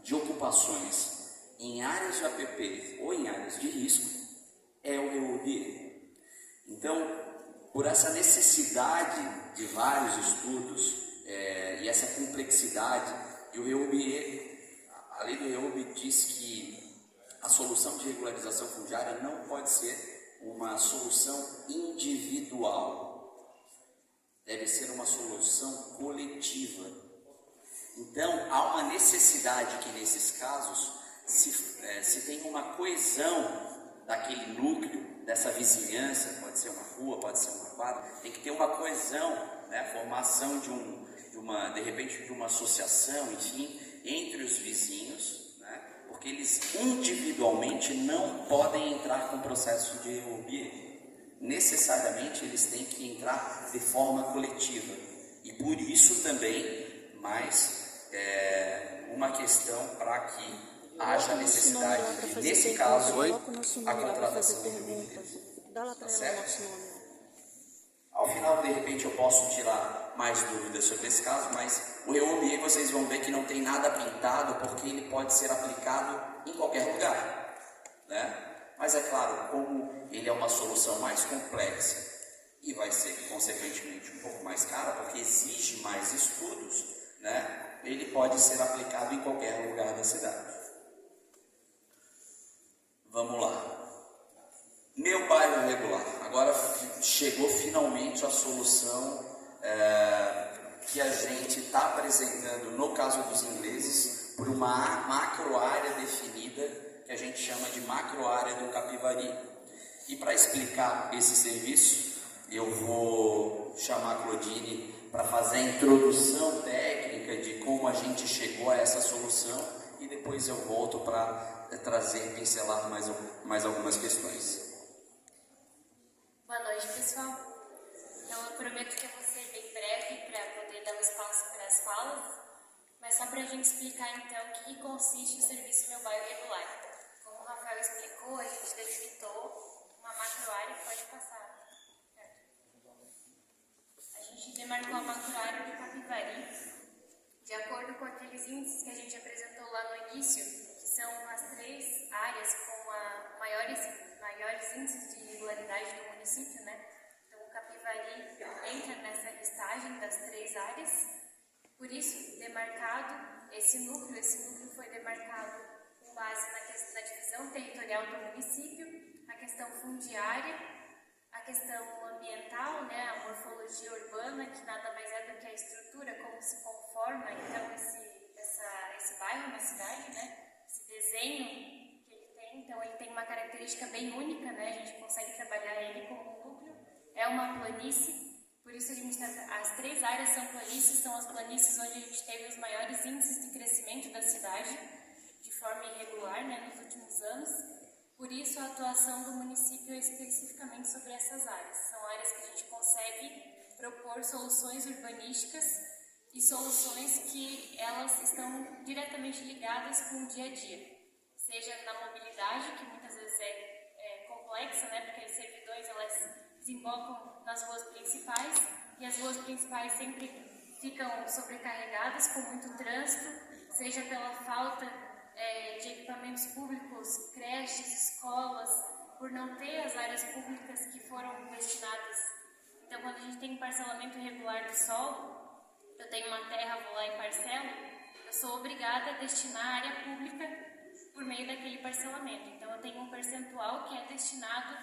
de ocupações em áreas de APP ou em áreas de risco é o REURB. Então, por essa necessidade de vários estudos e essa complexidade, e o REURB, a lei do REURB diz que a solução de regularização fundiária não pode ser uma solução individual, deve ser uma solução coletiva. Então, há uma necessidade que nesses casos se tenha uma coesão daquele núcleo, dessa vizinhança, pode ser uma rua, pode ser uma quadra, tem que ter uma coesão, né, formação de repente de uma associação, enfim, entre os vizinhos, né, porque eles individualmente não podem entrar com processo de REURB. Necessariamente eles têm que entrar de forma coletiva. E por isso também, uma questão para que haja necessidade de, nesse caso, a contratação de REURB. Tá certo? Ao final, de repente, eu posso tirar mais dúvidas sobre esse caso, mas o REURB vocês vão ver que não tem nada pintado, porque ele pode ser aplicado em qualquer lugar, né? Mas é claro, como ele é uma solução mais complexa e vai ser, consequentemente, um pouco mais cara, porque exige mais estudos, né? Ele pode ser aplicado em qualquer lugar da cidade. Vamos lá. Meu bairro regular. Agora chegou finalmente a solução que a gente está apresentando, no caso dos ingleses, por uma macro área definida, que a gente chama de macro área do Capivari. E para explicar esse serviço, eu vou chamar a Claudine para fazer a introdução técnica de como a gente chegou a essa solução e depois eu volto para pincelar mais algumas questões. Boa noite, pessoal. Então, eu prometo que eu vou ser bem breve para poder dar um espaço para as falas, mas só para a gente explicar, então, o que consiste o serviço Meu Bairro Regular. Como o Rafael explicou, a gente delimitou uma macroárea que pode passar. A gente demarcou a macroárea do Capivari, de acordo com aqueles índices que a gente apresentou lá no início, que são as 3 áreas com maiores índices de regularidade do município, né? Então, o Capivari entra nessa listagem das 3 áreas. Por isso, demarcado esse núcleo foi demarcado com base na divisão territorial do município, a questão fundiária, a questão ambiental, né? A morfologia urbana, que nada mais é do que a estrutura, como se conforma, então, esse bairro na cidade, né? Esse desenho. Então, ele tem uma característica bem única, né? A gente consegue trabalhar ele como um núcleo. É uma planície, por isso as 3 áreas são planícies, são as planícies onde a gente teve os maiores índices de crescimento da cidade, de forma irregular, né, nos últimos anos. Por isso, a atuação do município é especificamente sobre essas áreas. São áreas que a gente consegue propor soluções urbanísticas e soluções que elas estão diretamente ligadas com o dia a dia. Seja na mobilidade, que muitas vezes é complexa, né, porque as servidões elas desembocam nas ruas principais e as ruas principais sempre ficam sobrecarregadas com muito trânsito, seja pela falta de equipamentos públicos, creches, escolas, por não ter as áreas públicas que foram destinadas. Então, quando a gente tem um parcelamento irregular do solo, eu tenho uma terra, vou lá e parcelo, eu sou obrigada a destinar a área pública por meio daquele parcelamento. Então, eu tenho um percentual que é destinado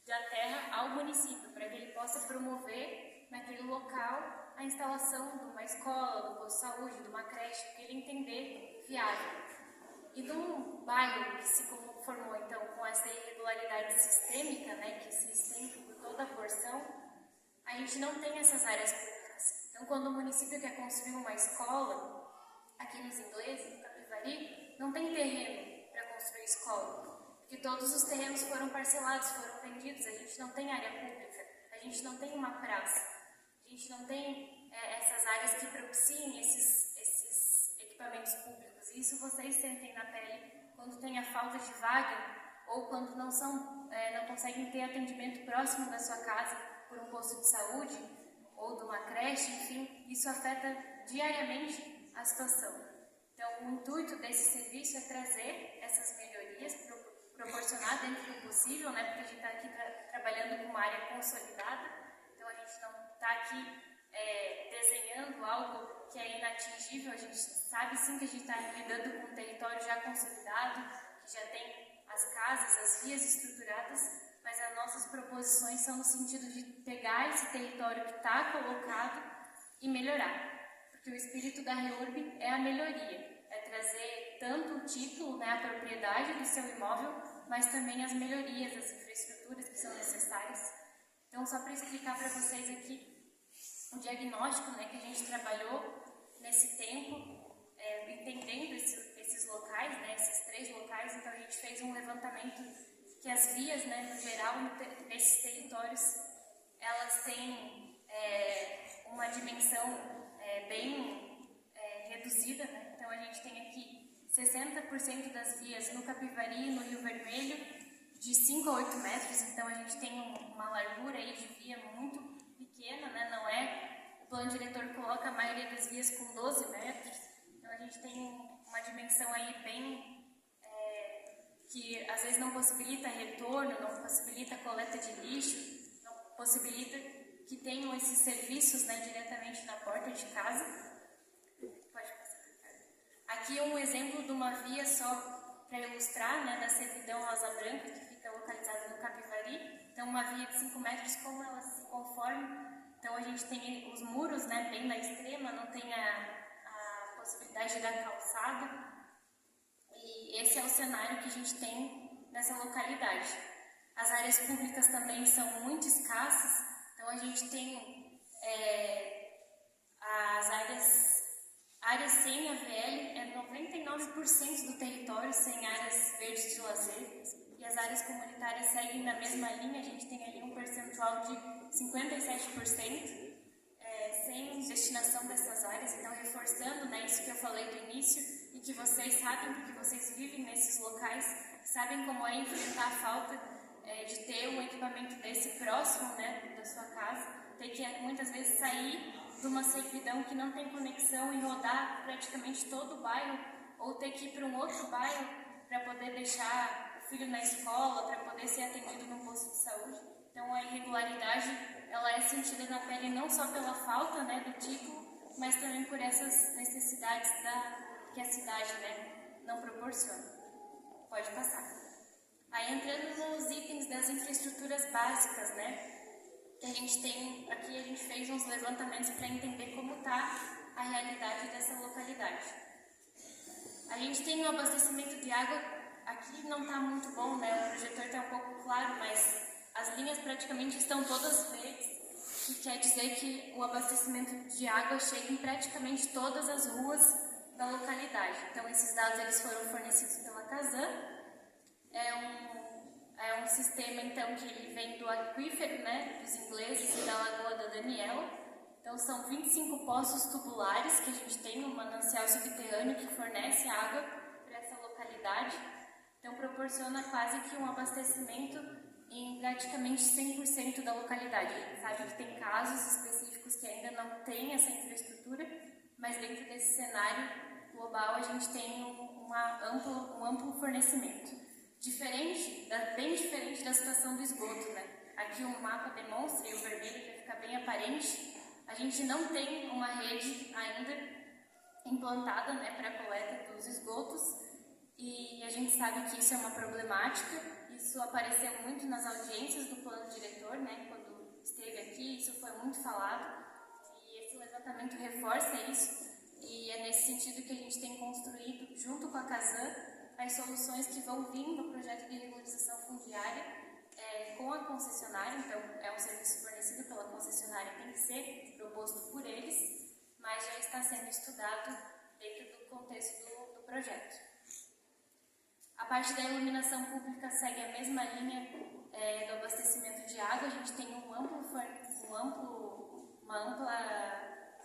da terra ao município, para que ele possa promover naquele local a instalação de uma escola, do posto de saúde, de uma creche, que ele entender viável. E num bairro que se conformou, então, com essa irregularidade sistêmica, né, que se estende por toda a porção, a gente não tem essas áreas públicas. Então, quando o município quer construir uma escola, aqui nos ingleses, no Capivari, não tem terreno para construir escola, porque todos os terrenos foram parcelados, foram vendidos, a gente não tem área pública, a gente não tem uma praça, a gente não tem essas áreas que propiciem esses equipamentos públicos. E isso vocês sentem na pele quando tem a falta de vaga ou quando não conseguem ter atendimento próximo da sua casa por um posto de saúde ou de uma creche, enfim, isso afeta diariamente a situação. Então, o intuito desse serviço é trazer essas melhorias, proporcionar dentro do possível, né, porque a gente está aqui trabalhando com uma área consolidada, então a gente não está aqui desenhando algo que é inatingível, a gente sabe sim que a gente está lidando com um território já consolidado, que já tem as casas, as vias estruturadas, mas as nossas proposições são no sentido de pegar esse território que está colocado e melhorar. Porque o espírito da REURB é a melhoria, é trazer tanto o título, né, a propriedade do seu imóvel, mas também as melhorias, as infraestruturas que são necessárias. Então, só para explicar para vocês aqui o diagnóstico, né, que a gente trabalhou nesse tempo, entendendo esses locais, né, esses 3 locais. Então, a gente fez um levantamento que as vias, né, no geral, nesses territórios, elas têm uma dimensão bem reduzida, né? Então a gente tem aqui 60% das vias no Capivari e no Rio Vermelho de 5 a 8 metros, então a gente tem uma largura aí de via muito pequena, né? Não o plano diretor coloca a maioria das vias com 12 metros, então a gente tem uma dimensão aí bem que às vezes não possibilita retorno, não possibilita coleta de lixo, não possibilita que tenham esses serviços, né, diretamente na porta de casa. Pode passar. Aqui um exemplo de uma via só para ilustrar, né, da servidão Rosa Branca, que fica localizada no Capivari. Então, uma via de 5 metros, como ela se conforma. Então, a gente tem os muros, né, bem na extrema, não tem a possibilidade da calçada. E esse é o cenário que a gente tem nessa localidade. As áreas públicas também são muito escassas. Então, a gente tem as áreas sem AVL, 99% do território sem áreas verdes de lazer, e as áreas comunitárias seguem na mesma linha, a gente tem ali um percentual de 57% sem destinação dessas áreas. Então, reforçando, né, isso que eu falei do início, e que vocês sabem, porque vocês vivem nesses locais, sabem como é enfrentar a falta de ter um equipamento desse próximo, né, da sua casa, ter que muitas vezes sair de uma servidão que não tem conexão e rodar praticamente todo o bairro, ou ter que ir para um outro bairro para poder deixar o filho na escola, para poder ser atendido num posto de saúde. Então a irregularidade, ela é sentida na pele não só pela falta, né, do título, mas também por essas necessidades que a cidade, né, não proporciona. Pode passar. Aí entrando nos itens das infraestruturas básicas, né, que a gente tem, aqui a gente fez uns levantamentos para entender como está a realidade dessa localidade. A gente tem um abastecimento de água, aqui não está muito bom, né, o projetor está um pouco claro, mas as linhas praticamente estão todas verdes, que quer dizer que o abastecimento de água chega em praticamente todas as ruas da localidade. Então esses dados eles foram fornecidos pela Casan. É um sistema, então, que ele vem do aquífero, né, dos ingleses e da Lagoa da Daniela. Então, são 25 poços tubulares que a gente tem, um manancial subterrâneo que fornece água para essa localidade. Então, proporciona quase que um abastecimento em praticamente 100% da localidade. A gente sabe que tem casos específicos que ainda não têm essa infraestrutura, mas dentro desse cenário global a gente tem um amplo fornecimento. Bem diferente da situação do esgoto, né? Aqui o mapa demonstra, e o vermelho para ficar bem aparente, a gente não tem uma rede ainda implantada, né, para a coleta dos esgotos, e a gente sabe que isso é uma problemática. Isso apareceu muito nas audiências do plano diretor, né, quando esteve aqui, isso foi muito falado, e esse levantamento reforça isso, e é nesse sentido que a gente tem construído, junto com a Casan, as soluções que vão vir no projeto de regularização fundiária com a concessionária. Então, é um serviço fornecido pela concessionária, tem que ser proposto por eles, mas já está sendo estudado dentro do contexto do projeto. A parte da iluminação pública segue a mesma linha do abastecimento de água. A gente tem um amplo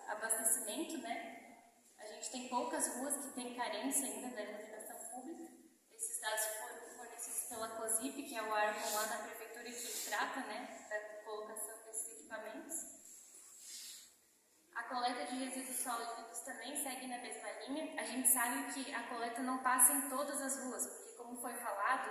abastecimento, né? A gente tem poucas ruas que têm carência ainda da iluminação pública. Esses dados foram fornecidos pela COSIP, que é o órgão lá da prefeitura que trata, né, da colocação desses equipamentos. A coleta de resíduos sólidos também segue na mesma linha. A gente sabe que a coleta não passa em todas as ruas, porque, como foi falado,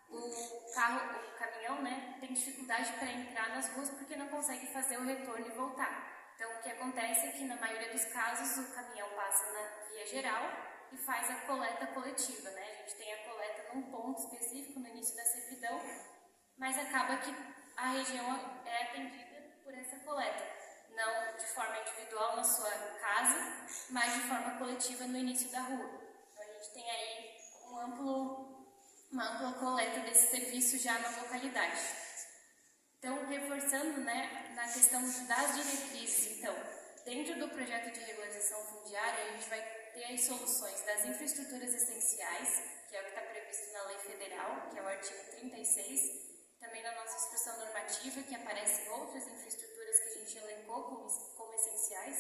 o caminhão, né, tem dificuldade para entrar nas ruas porque não consegue fazer o retorno e voltar. Então, o que acontece é que, na maioria dos casos, o caminhão passa na via geral e faz a coleta coletiva, né? A gente tem a coleta num ponto específico no início da servidão, mas acaba que a região é atendida por essa coleta. Não de forma individual na sua casa, mas de forma coletiva no início da rua. Então, a gente tem aí uma ampla coleta desse serviço já na localidade. Então, reforçando, né, na questão das diretrizes, então, dentro do projeto de regularização fundiária, a gente vai ter as soluções das infraestruturas essenciais, que é o que está previsto na lei federal, que é o artigo 36, também na nossa instrução normativa, que aparecem outras infraestruturas que a gente elencou como essenciais,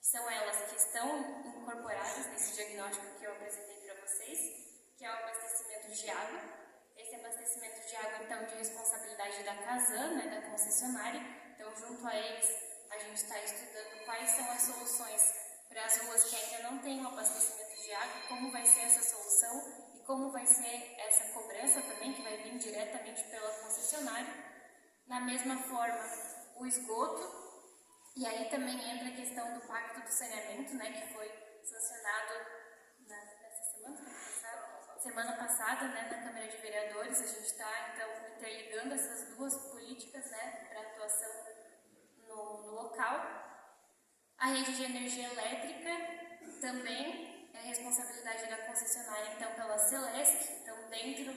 que são elas que estão incorporadas nesse diagnóstico que eu apresentei para vocês, que é o abastecimento de água. Esse abastecimento de água, então, de responsabilidade da Casan, né, da concessionária. Então, junto a eles, a gente está estudando quais são as soluções para as ruas que ainda não têm um abastecimento de água, como vai ser essa solução e como vai ser essa cobrança também, que vai vir diretamente pela concessionária. Na mesma forma, o esgoto, e aí também entra a questão do Pacto do Saneamento, né, que foi sancionado semana passada, né, na Câmara de Vereadores. A gente está, então, interligando essas duas políticas, né, para atuação no local. A rede de energia elétrica também é responsabilidade da concessionária, então, pela Celesc. Então, dentro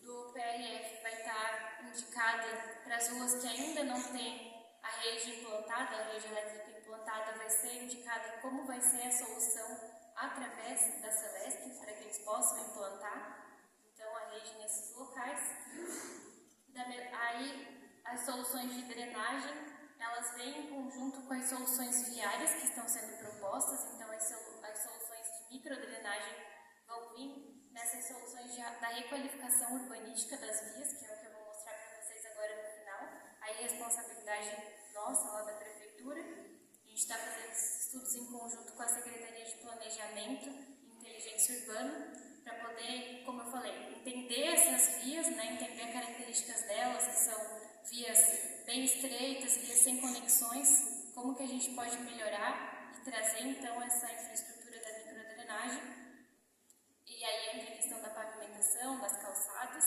do PRF vai estar indicada para as ruas que ainda não têm a rede implantada, a rede elétrica implantada, vai ser indicada como vai ser a solução através da Celesc, para que eles possam implantar, então, a rede nesses locais. Aí, as soluções de drenagem, elas vêm em conjunto com as soluções viárias que estão sendo propostas, então, as soluções de microdrenagem vão vir nessas soluções da requalificação urbanística das vias, que é o que eu vou mostrar para vocês agora no final. Aí, responsabilidade nossa, lá da Prefeitura. A gente está fazendo esses estudos em conjunto com a Secretaria de Planejamento e Inteligência Urbana, para poder, como eu falei, entender essas vias, né, entender as características delas, que são vias bem estreitas, vias sem conexões, como que a gente pode melhorar e trazer, então, essa infraestrutura da microdrenagem. E aí entra a questão da pavimentação, das calçadas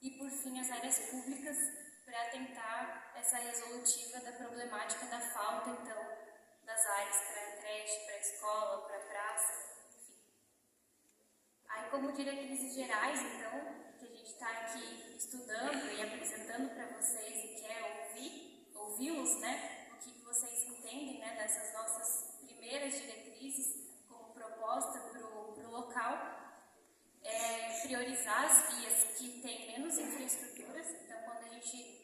e, por fim, as áreas públicas, para tentar essa resolutiva da problemática da falta, então, das áreas para creche, para escola, para praça, enfim. Aí, como diretrizes gerais, então, que a gente está aqui estudando e apresentando para vocês e quer ouvi-los, né, o que vocês entendem, né, dessas nossas primeiras diretrizes como proposta para o local, é priorizar as vias que têm menos infraestruturas. Então, quando a gente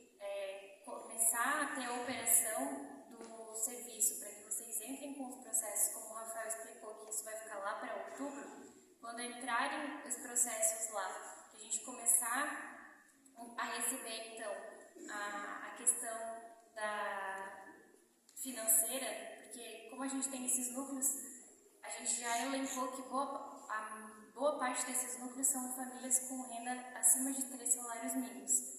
começar a ter a operação do serviço, para que vocês entrem com os processos, como o Rafael explicou, que isso vai ficar lá para outubro, quando entrarem os processos lá, que a gente começar a receber, então, a questão da financeira, porque como a gente tem esses núcleos, a gente já elencou que boa parte desses núcleos são famílias com renda acima de 3 salários mínimos.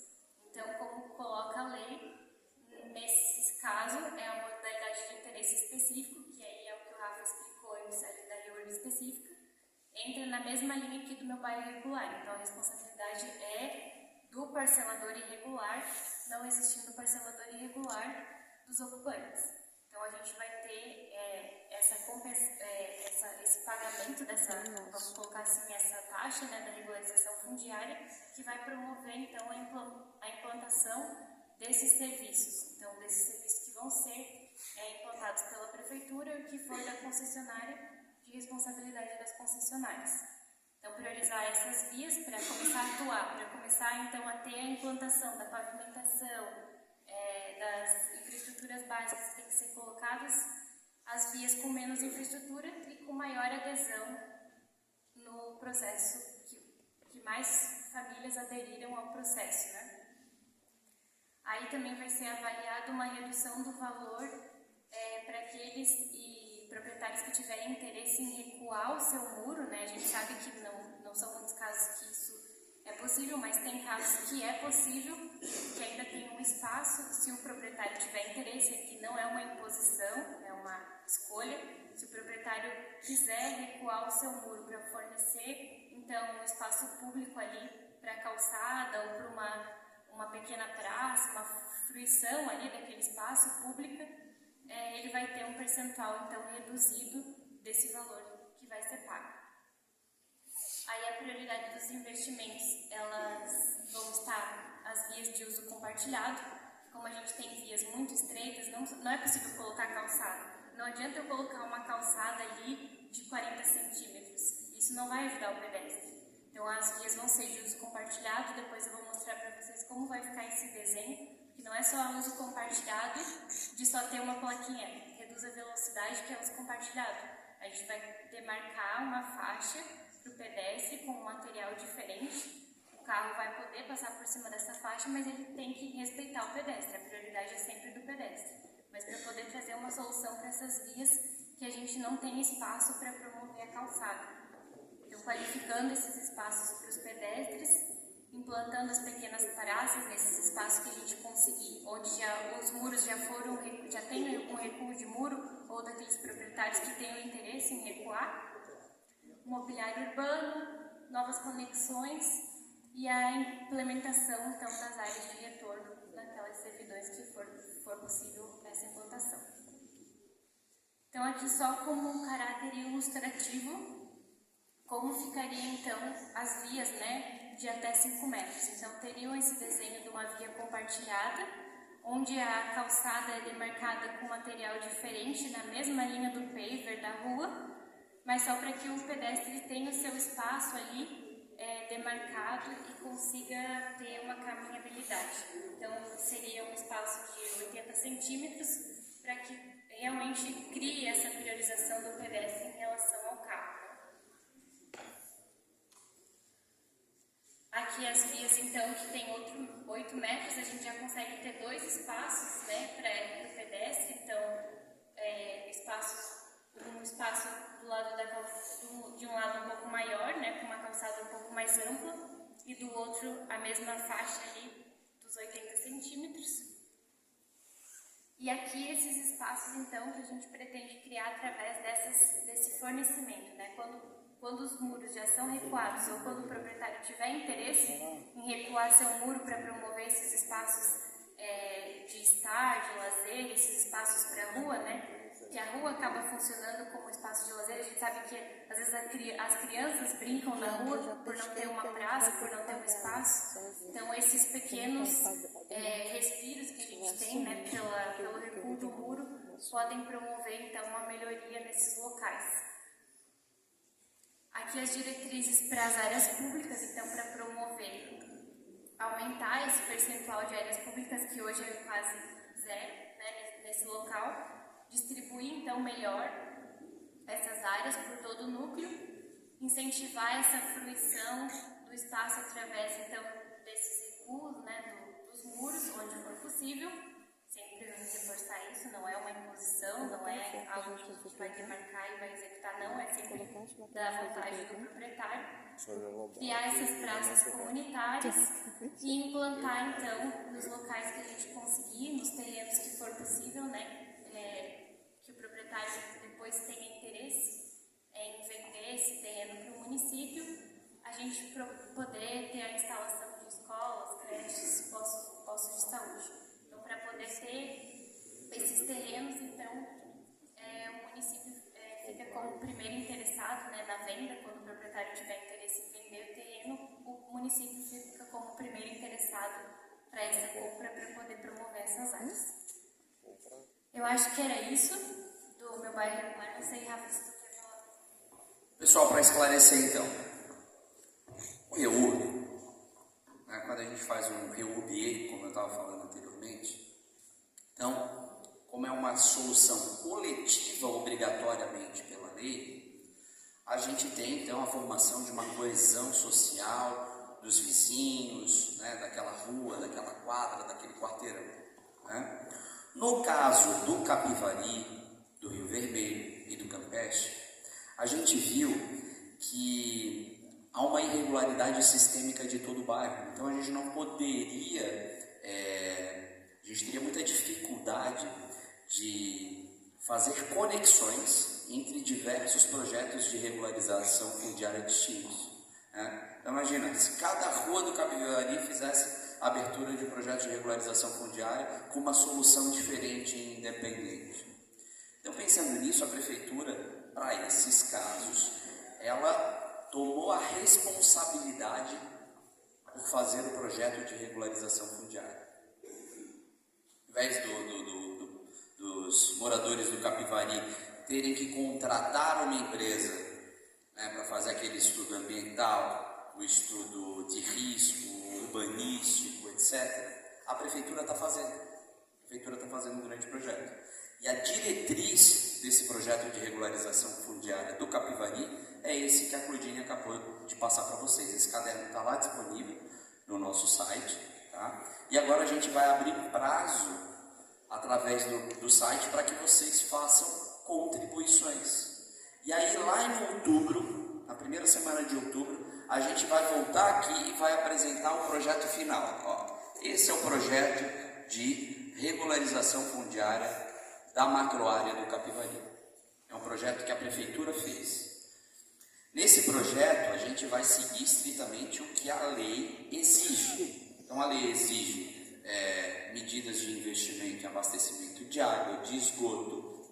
Então, como coloca a lei, nesse caso, é a modalidade de interesse específico, que aí é o que o Rafa explicou antes ali da reordem específica, entra na mesma linha aqui do meu bairro irregular. Então, a responsabilidade é do parcelador irregular, não existindo parcelador irregular dos ocupantes. Então, a gente vai ter esse pagamento vamos colocar assim, essa taxa, né, da regularização fundiária, que vai promover, então, a implantação desses serviços. Então, desses serviços que vão ser implantados pela Prefeitura e o que for da concessionária, de responsabilidade das concessionárias. Então, priorizar essas vias para começar a atuar, para começar, então, a ter a implantação da pavimentação, das infraestruturas básicas que têm que ser colocadas, as vias com menos infraestrutura e com maior adesão no processo, que mais famílias aderiram ao processo, né? Aí também vai ser avaliada uma redução do valor para aqueles proprietários que tiverem interesse em recuar o seu muro, né? A gente sabe que não são muitos casos que isso é possível, mas tem casos que é possível, que ainda tem um espaço. Se o proprietário tiver interesse, que não é uma imposição, é uma escolha. Se o proprietário quiser recuar o seu muro para fornecer, então, um espaço público ali para calçada ou para uma pequena praça, uma fruição ali daquele espaço público, ele vai ter um percentual, então, reduzido desse valor que vai ser pago. Aí a prioridade dos investimentos, elas vão estar as vias de uso compartilhado. Como a gente tem vias muito estreitas, não é possível colocar calçada. Não adianta eu colocar uma calçada ali de 40 centímetros. Isso não vai ajudar o pedestre. Então as vias vão ser de uso compartilhado. Depois eu vou mostrar para vocês como vai ficar esse desenho. Que não é só uso compartilhado de só ter uma plaquinha. Reduz a velocidade, que é uso compartilhado. A gente vai demarcar uma faixa para o pedestre com um material diferente. O carro vai poder passar por cima dessa faixa, mas ele tem que respeitar o pedestre. A prioridade é sempre do pedestre. Mas para poder trazer uma solução para essas vias que a gente não tem espaço para promover a calçada. Então, qualificando esses espaços para os pedestres, implantando as pequenas praças nesses espaços que a gente conseguir, onde os muros já tem um recuo de muro, ou daqueles proprietários que tenham interesse em recuar, mobiliário urbano, novas conexões e a implementação, então, das áreas de retorno naquelas servidões que for possível essa implantação. Então, aqui só como um caráter ilustrativo, como ficaria, então, as vias, né, de até 5 metros. Então, teriam esse desenho de uma via compartilhada, onde a calçada é demarcada com material diferente, na mesma linha do paver da rua, mas só para que o pedestre tenha o seu espaço ali demarcado e consiga ter uma caminhabilidade. Então, seria um espaço de 80 centímetros para que realmente crie essa priorização do pedestre em relação ao carro. Aqui as vias, então, que tem 8 metros, a gente já consegue ter 2 espaços, né, para o pedestre. Então, um espaço do lado de um lado um pouco maior, né, com uma calçada um pouco mais ampla, e do outro a mesma faixa ali dos 80 centímetros. E aqui esses espaços, então, que a gente pretende criar através desse fornecimento, né, quando os muros já são recuados ou quando o proprietário tiver interesse em recuar seu muro para promover esses espaços de estar, de lazer, esses espaços para a rua, né? Que a rua acaba funcionando como espaço de lazer. A gente sabe que às vezes as crianças brincam na rua por não ter uma praça, por não ter um espaço. Então esses pequenos respiros que a gente tem, né, pelo recuo do muro, podem promover então uma melhoria nesses locais. Aqui as diretrizes para as áreas públicas, então, para promover, aumentar esse percentual de áreas públicas, que hoje é quase zero, né, nesse local, distribuir, então, melhor essas áreas por todo o núcleo, incentivar essa fruição do espaço através, então, desses recuos, né, dos muros, onde for possível. Sempre reforçar isso, não é uma imposição, não é algo que a gente vai demarcar e vai executar, não, é sempre da vontade do proprietário. Criar essas praças comunitárias e implantar, então, nos locais que a gente conseguir, nos terrenos que for possível, né, que o proprietário depois tenha interesse em vender esse terreno para o município, a gente poder ter a instalação de escolas, creches, postos de saúde. Para poder ter esses terrenos, então, o município fica como primeiro interessado, né, na venda. Quando o proprietário tiver interesse em vender o terreno, o município fica como primeiro interessado para essa compra, para poder promover essas áreas. Eu acho que era isso do meu bairro regular. Não sei, Rafa, se tu quer falar. Pessoal, para esclarecer então, o REURB, né, quando a gente faz um REURB, como eu estava falando anteriormente, então, como é uma solução coletiva obrigatoriamente pela lei, a gente tem então a formação de uma coesão social dos vizinhos, né, daquela rua, daquela quadra, daquele quarteirão, né? No caso do Capivari, do Rio Vermelho e do Campeche, a gente viu que há uma irregularidade sistêmica de todo o bairro. Então a gente não poderia, a gente teria muita dificuldade de fazer conexões entre diversos projetos de regularização fundiária distintos. Então imagina, se cada rua do Capivari fizesse a abertura de projetos de regularização fundiária com uma solução diferente e independente. Então pensando nisso, a prefeitura, para esses casos, ela tomou a responsabilidade por fazer o projeto de regularização fundiária. Ao invés dos moradores do Capivari terem que contratar uma empresa para fazer aquele estudo ambiental, o estudo de risco, urbanístico, etc., a prefeitura está fazendo. A prefeitura está fazendo um grande projeto. E a diretriz desse projeto de regularização fundiária do Capivari é esse que a Claudine acabou de passar para vocês. Esse caderno está lá disponível no nosso site. Tá? E agora a gente vai abrir prazo através do site para que vocês façam contribuições. E aí lá em outubro, na primeira semana de outubro, a gente vai voltar aqui e vai apresentar o projeto final. Esse é o projeto de regularização fundiária da macroárea do Capivari. É um projeto que a prefeitura fez. Nesse projeto a gente vai seguir estritamente o que a lei exige. Então a lei exige medidas de investimento em abastecimento de água, de esgoto,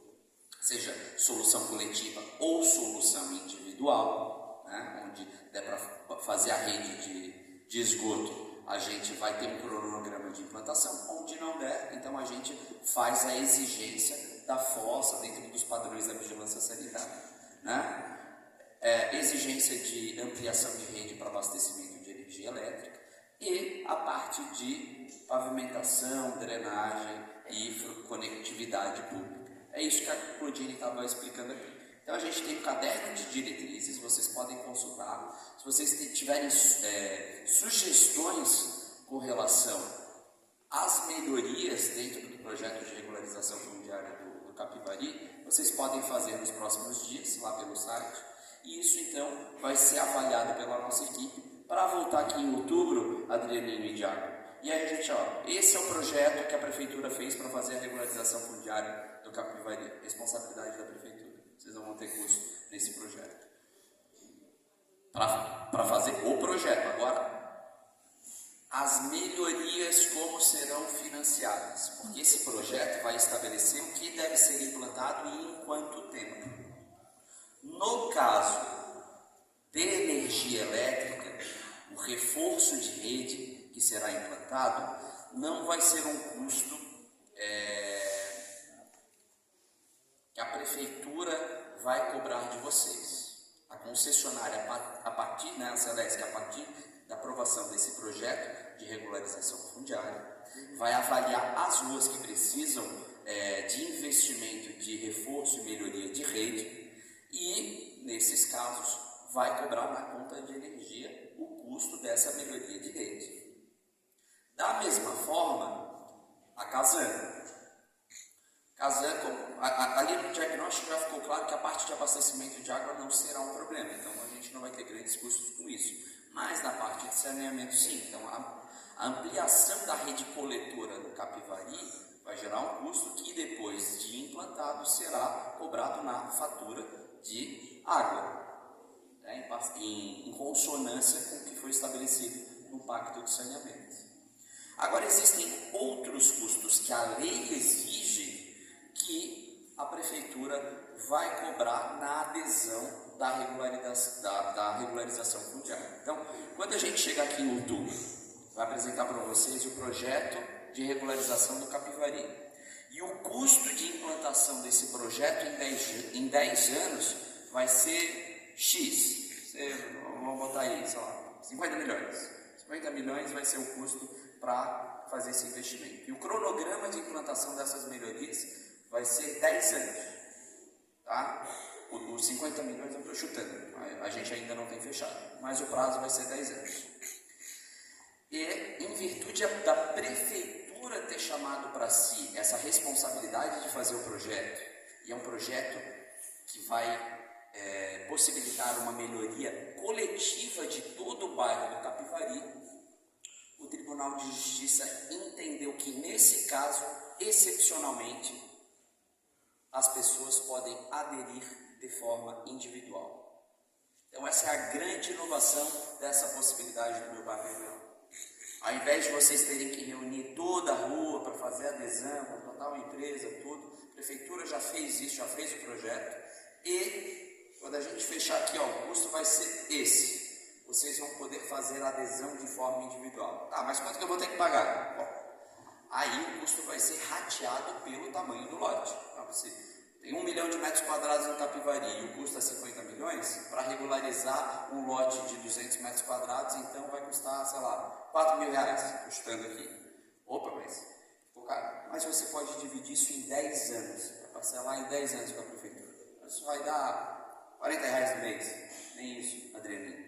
seja solução coletiva ou solução individual, onde der para fazer a rede de esgoto, a gente vai ter um cronograma de implantação. Onde não der, então a gente faz a exigência da fossa dentro dos padrões da vigilância sanitária, exigência de ampliação de rede para abastecimento de energia elétrica e a parte de pavimentação, drenagem e conectividade pública. É isso que a Claudine estava explicando aqui. Então a gente tem um caderno de diretrizes, vocês podem consultar. Se vocês tiverem sugestões com relação às melhorias dentro do projeto de regularização fundiária do Capivari, vocês podem fazer nos próximos dias, lá pelo site. E isso então vai ser avaliado pela nossa equipe para voltar aqui em outubro, Adrianinho e Diago. E aí, gente, esse é o projeto que a prefeitura fez para fazer a regularização fundiária do Capivari. Responsabilidade da prefeitura. Vocês não vão ter custo nesse projeto. Para fazer o projeto. Agora, as melhorias como serão financiadas. Porque esse projeto vai estabelecer o que deve ser implantado e em quanto tempo. No caso de energia elétrica, o reforço de rede que será implantado não vai ser um custo que a prefeitura vai cobrar de vocês. A concessionária, a partir da aprovação desse projeto de regularização fundiária, vai avaliar as ruas que precisam de investimento de reforço e melhoria de rede e, nesses casos, vai cobrar na conta de energia o custo dessa melhoria de rede. Da mesma forma, a Casan, ali no diagnóstico já ficou claro que a parte de abastecimento de água não será um problema, então a gente não vai ter grandes custos com isso. Mas na parte de saneamento, sim. Então a ampliação da rede coletora do Capivari vai gerar um custo que depois de implantado será cobrado na fatura de água, em consonância com o que foi estabelecido no Pacto de Saneamento. Agora, existem outros custos que a lei exige que a prefeitura vai cobrar na adesão da regularização fundiária. Então, quando a gente chega aqui em outubro, vai apresentar para vocês o projeto de regularização do Capivari. E o custo de implantação desse projeto em 10 anos vai ser X. Vamos botar aí, sei lá, 50 milhões. 50 milhões vai ser o custo para fazer esse investimento. E o cronograma de implantação dessas melhorias vai ser 10 anos. Tá? Os 50 milhões eu estou chutando, a gente ainda não tem fechado, mas o prazo vai ser 10 anos. E em virtude da prefeitura ter chamado para si essa responsabilidade de fazer o projeto e é um projeto que vai possibilitar uma melhoria coletiva de todo o bairro do Capivari, o Tribunal de Justiça entendeu que, nesse caso, excepcionalmente, as pessoas podem aderir de forma individual. Então, essa é a grande inovação dessa possibilidade do meu bairro regional. Ao invés de vocês terem que reunir toda a rua para fazer adesão, para botar uma empresa, tudo, a prefeitura já fez isso, já fez o projeto, e quando a gente fechar aqui, ó, o custo vai ser esse. Vocês vão poder fazer a adesão de forma individual. Tá, mas quanto que eu vou ter que pagar? Bom, aí o custo vai ser rateado pelo tamanho do lote. Então, você tem 1 milhão de metros quadrados no Capivari e o custo é 50 milhões, para regularizar um lote de 200 metros quadrados, então vai custar, sei lá, 4 mil reais, custando aqui. Opa, mas, pô, cara, mas você pode dividir isso em 10 anos, parcelar em 10 anos com a prefeitura. Isso vai dar 40 reais no mês, nem isso, Adrianinho.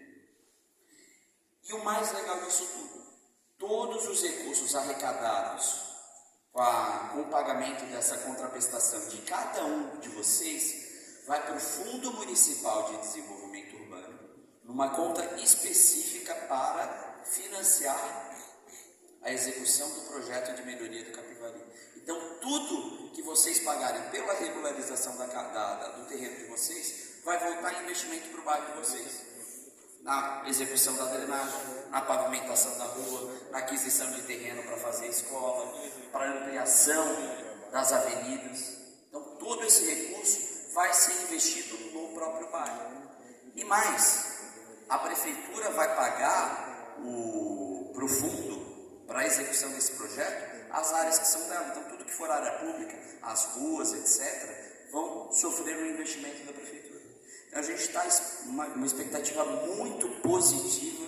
E o mais legal disso tudo, todos os recursos arrecadados com o pagamento dessa contraprestação de cada um de vocês, vai para o Fundo Municipal de Desenvolvimento Urbano, numa conta específica para financiar a execução do projeto de melhoria do Capivari. Então, tudo que vocês pagarem pela regularização do terreno de vocês, vai voltar em investimento para o bairro de vocês. Na execução da drenagem, na pavimentação da rua, na aquisição de terreno para fazer escola, para ampliação das avenidas. Então, todo esse recurso vai ser investido no próprio bairro. E mais, a prefeitura vai pagar para o fundo, para a execução desse projeto, as áreas que são dela. Então, tudo que for área pública, as ruas, etc., vão sofrer um investimento da prefeitura. A gente está uma expectativa muito positiva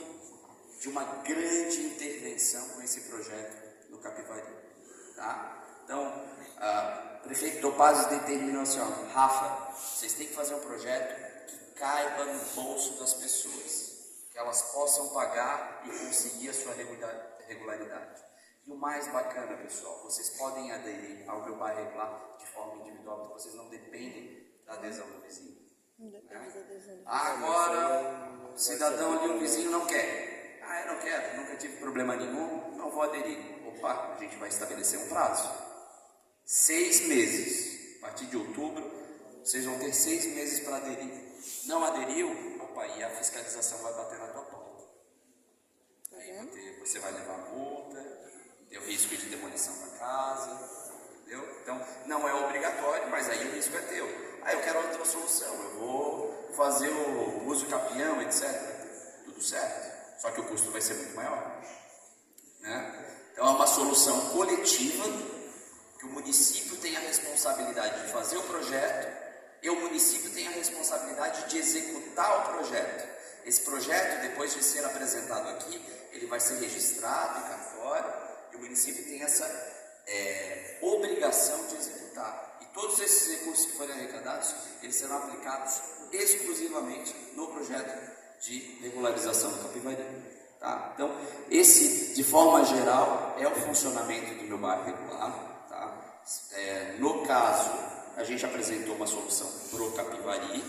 de uma grande intervenção com esse projeto no Capivari. Tá? Então, o prefeito Topazio determinou assim, ó, Rafa, vocês têm que fazer um projeto que caiba no bolso das pessoas, que elas possam pagar e conseguir a sua regularidade. E o mais bacana, pessoal, vocês podem aderir ao meu bairro regular de forma individual, porque vocês não dependem da adesão do vizinho. Agora, o cidadão ali, o vizinho não quer. Ah, eu não quero, nunca tive problema nenhum, não vou aderir. Opa, a gente vai estabelecer um prazo. 6 meses. A partir de outubro, vocês vão ter 6 meses para aderir. Não aderiu? Opa, e a fiscalização vai bater na tua porta. Aí você vai levar multa, tem o risco de demolição da casa, entendeu? Então, não é obrigatório, mas aí o risco é teu. Aí eu quero outra solução, eu vou fazer o uso capião, etc. Tudo certo, só que o custo vai ser muito maior. Né? Então é uma solução coletiva, que o município tem a responsabilidade de fazer o projeto, e o município tem a responsabilidade de executar o projeto. Esse projeto, depois de ser apresentado aqui, ele vai ser registrado em cartório, e o município tem essa obrigação de executar. E todos esses recursos que forem arrecadados, eles serão aplicados exclusivamente no projeto de regularização do Capivari. Tá? Então, esse, de forma geral, é o funcionamento do meu bairro regular. Tá? No caso, a gente apresentou uma solução para o Capivari,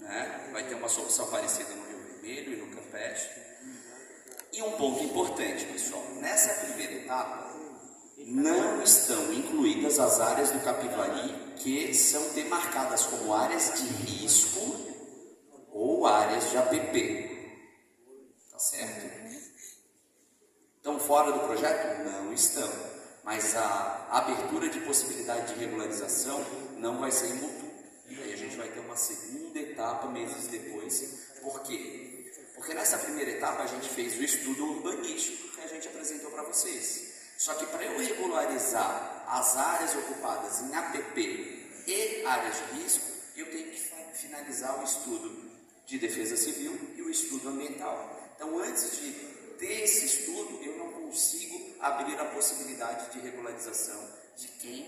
né? Vai ter uma solução parecida no Rio Vermelho e no Campeche. E um ponto importante, pessoal, nessa primeira etapa, não estão incluídas as áreas do Capivari que são demarcadas como áreas de risco ou áreas de APP. Tá certo? Estão fora do projeto? Não estão. Mas a abertura de possibilidade de regularização não vai ser em mútuo. E aí a gente vai ter uma segunda etapa meses depois. Por quê? Porque nessa primeira etapa a gente fez o estudo urbanístico que a gente apresentou para vocês. Só que para eu regularizar as áreas ocupadas em APP e áreas de risco, eu tenho que finalizar o estudo de defesa civil e o estudo ambiental. Então, antes de ter esse estudo, eu não consigo abrir a possibilidade de regularização de quem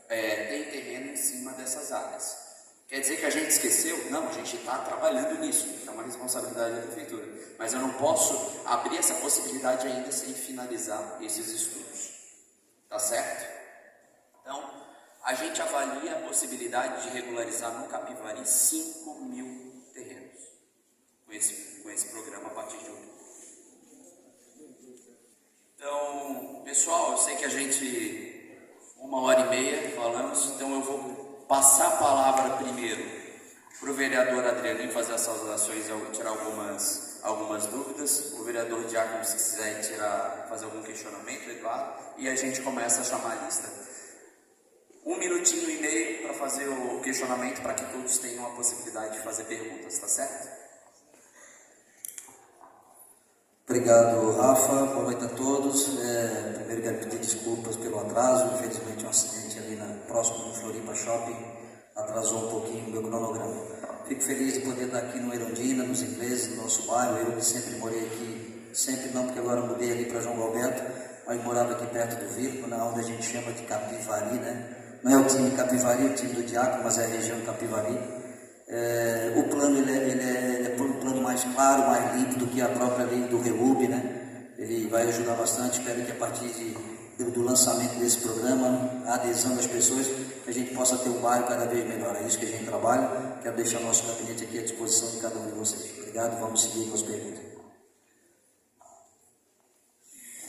tem terreno em cima dessas áreas. Quer dizer que a gente esqueceu? Não, a gente está trabalhando nisso, é uma responsabilidade da prefeitura. Mas eu não posso abrir essa possibilidade ainda sem finalizar esses estudos. Tá certo? Então, a gente avalia a possibilidade de regularizar no Capivari 5.000 terrenos com esse programa a partir de outubro. Então, pessoal, eu sei que a gente 1h30 falamos, então eu vou passar a palavra primeiro para o vereador Adrianinho fazer as saudações e tirar algumas dúvidas. O vereador Diácono, se quiser fazer algum questionamento, Eduardo, e a gente começa a chamar a lista. 1,5 minutos para fazer o questionamento, para que todos tenham a possibilidade de fazer perguntas, tá certo? Obrigado, Rafa. Boa noite a todos. Primeiro quero pedir desculpas pelo atraso. Infelizmente, um acidente ali próximo do Floripa Shopping atrasou um pouquinho o meu cronograma. Fico feliz de poder estar aqui no Erundina, nos ingleses, no nosso bairro. Eu que sempre morei aqui, sempre não, porque agora mudei ali para João Galberto, mas morava aqui perto do Virgo, na onde a gente chama de Capivari, né? Não é o time Capivari, é o time do Diácono, mas é a região Capivari. O plano ele é um plano mais claro, mais limpo do que a própria lei do REUB, né? Ele vai ajudar bastante. Espero que a partir do lançamento desse programa, a adesão das pessoas, que a gente possa ter um bairro cada vez melhor. É isso que a gente trabalha. Quero deixar nosso gabinete aqui à disposição de cada um de vocês. Obrigado, vamos seguir com as perguntas.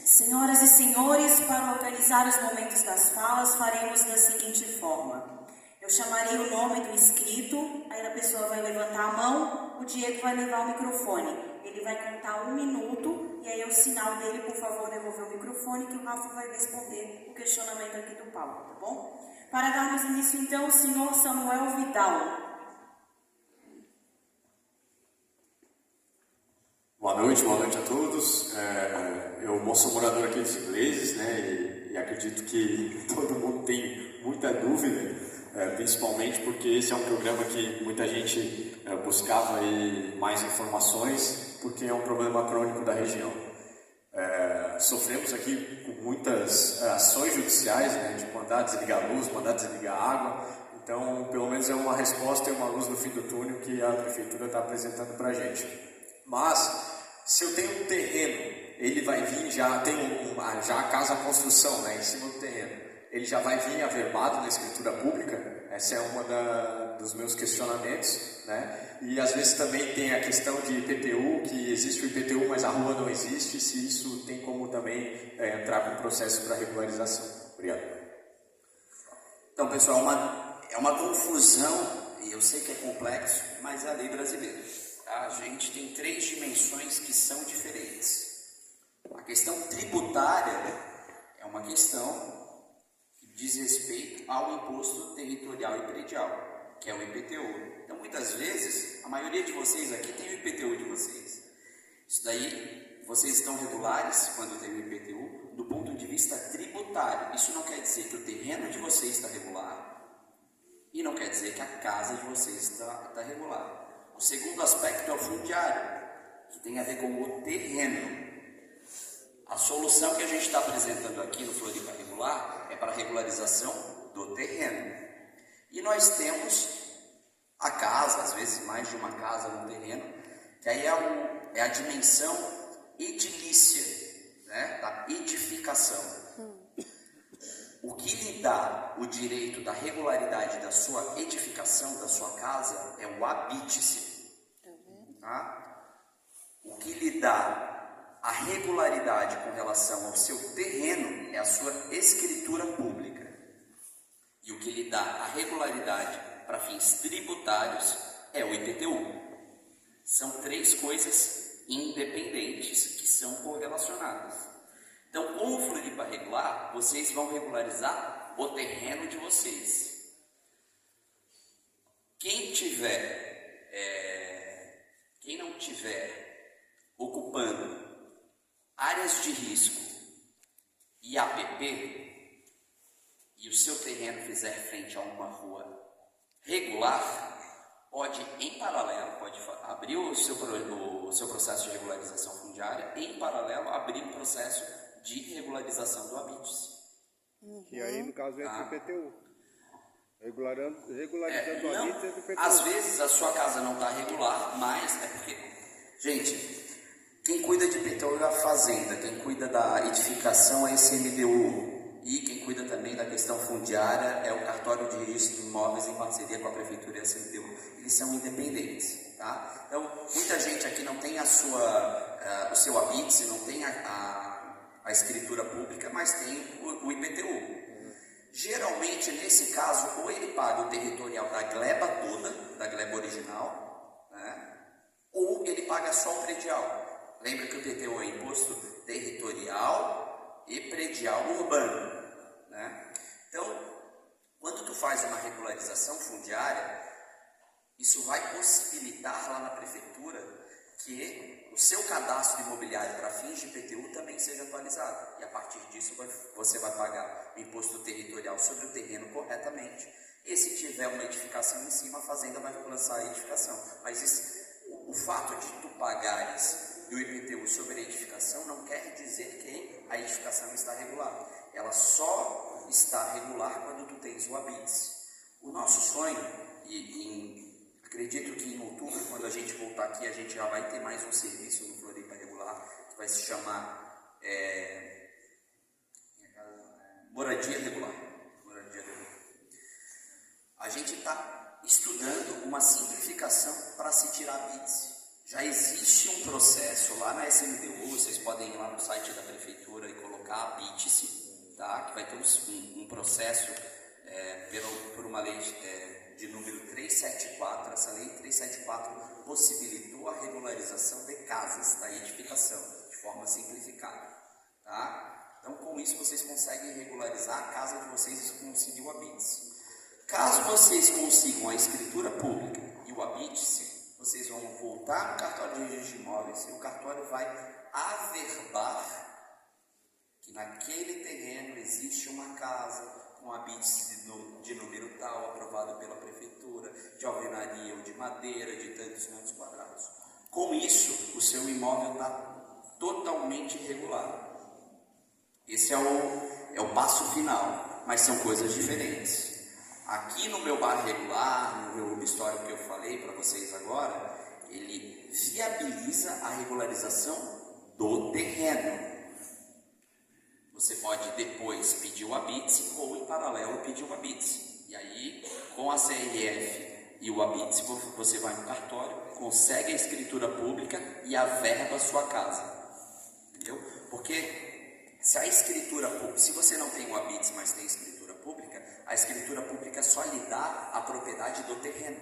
Senhoras e senhores, para organizar os momentos das falas, faremos da seguinte forma. Eu chamarei o nome do inscrito, aí a pessoa vai levantar a mão, o Diego vai levar o microfone. Ele vai contar 1 minuto, e aí é o sinal dele, por favor, devolver o microfone, que o Rafa vai responder o questionamento aqui do Paulo, tá bom? Para darmos início, então, o senhor Samuel Vidal. Boa noite a todos. Eu sou morador aqui dos ingleses, né, e acredito que todo mundo tem muita dúvida, principalmente porque esse é um programa que muita gente buscava aí mais informações, porque é um problema crônico da região. Sofremos aqui com muitas ações judiciais, né, de mandar desligar a luz, mandar desligar a água. Então, pelo menos é uma resposta e uma luz no fim do túnel que a prefeitura está apresentando para a gente. Mas, se eu tenho um terreno, ele vai vir, já tem já a casa, a construção, né, em cima do terreno, ele já vai vir averbado na escritura pública? Essa é uma dos meus questionamentos, né? E às vezes também tem a questão de IPTU, que existe o IPTU, mas a rua não existe, se isso tem como também entrar com processo para regularização. Obrigado. Então, pessoal, é uma confusão, e eu sei que é complexo, mas é a lei brasileira. Tá? A gente tem 3 dimensões que são diferentes. A questão tributária é uma questão que diz respeito ao imposto territorial e predial, que é o IPTU. Então, muitas vezes, a maioria de vocês aqui tem o IPTU de vocês. Isso daí, vocês estão regulares quando tem o IPTU do ponto de vista tributário. Isso não quer dizer que o terreno de vocês está regular e não quer dizer que a casa de vocês está regular. O segundo aspecto é o fundiário, que tem a ver com o terreno. A solução que a gente está apresentando aqui no Floripa Regular é para a regularização do terreno. E nós temos a casa, às vezes mais de uma casa no terreno, que aí é a dimensão edilícia, né, da edificação. O que lhe dá o direito da regularidade da sua edificação, da sua casa, é o habite-se. Tá? O que lhe dá a regularidade com relação ao seu terreno é a sua escritura pública. E o que lhe dá a regularidade para fins tributários é o IPTU. São 3 coisas independentes que são correlacionadas. Então, com o Floripa Regular, vocês vão regularizar o terreno de vocês. Quem não tiver ocupando áreas de risco e APP, e o seu terreno fizer frente a uma rua regular, pode, em paralelo, pode abrir o seu processo de regularização fundiária, e, em paralelo, abrir um processo de regularização do habite-se. Que aí, no caso, entra o IPTU. Regularizando o habite-se entra o IPTU. Às vezes a sua casa não está regular, mas é porque, gente, quem cuida de IPTU é a fazenda, quem cuida da edificação é a ICMDU. e quem cuida também da questão fundiária é o cartório de registro de imóveis em parceria com a Prefeitura e a CMTU. Eles são independentes, tá? Então, muita gente aqui não tem o seu habite, não tem a escritura pública, mas tem o IPTU. Geralmente, nesse caso, ou ele paga o territorial da gleba toda, da gleba original, né? Ou ele paga só o predial. Lembra que o IPTU é imposto territorial e predial urbano, né? Então, quando tu faz uma regularização fundiária, isso vai possibilitar lá na prefeitura que o seu cadastro imobiliário para fins de IPTU também seja atualizado. E a partir disso você vai pagar o imposto territorial sobre o terreno corretamente. E se tiver uma edificação em cima, a fazenda vai lançar a edificação. Mas o fato de tu pagares o IPTU sobre a edificação não quer dizer que a edificação está regular. Ela só está regular quando tu tens o habite. O nosso sonho, acredito que em outubro, quando a gente voltar aqui, a gente já vai ter mais um serviço no Floripa Regular, que vai se chamar Moradia Regular. A gente está estudando uma simplificação para se tirar habites. Já existe um processo lá na SMDU, vocês podem ir lá no site da prefeitura e colocar habite-se, tá? Que vai ter um processo por uma lei de número 374. Essa lei 374 possibilitou a regularização de casas, da edificação, de forma simplificada, tá? Então, com isso, vocês conseguem regularizar a casa de vocês e conseguir o habite-se. Caso vocês consigam a escritura pública e o habite-se, vocês vão voltar no cartório de registro de imóveis e o cartório vai averbar que naquele terreno existe uma casa com habite de número tal, aprovado pela prefeitura, de alvenaria ou de madeira, de tantos metros quadrados. Com isso, o seu imóvel está totalmente regular. Esse é o passo final, mas são coisas diferentes. Aqui no meu bar regular, no meu histórico que eu falei para vocês agora, ele viabiliza a regularização do terreno. Você pode depois pedir o habite ou em paralelo pedir o habite. E aí, com a CRF e o habite, você vai no cartório, consegue a escritura pública e averba a sua casa. Entendeu? Porque se a escritura pública, se você não tem o habite, mas tem escritura pública, a escritura pública só lhe dá a propriedade do terreno,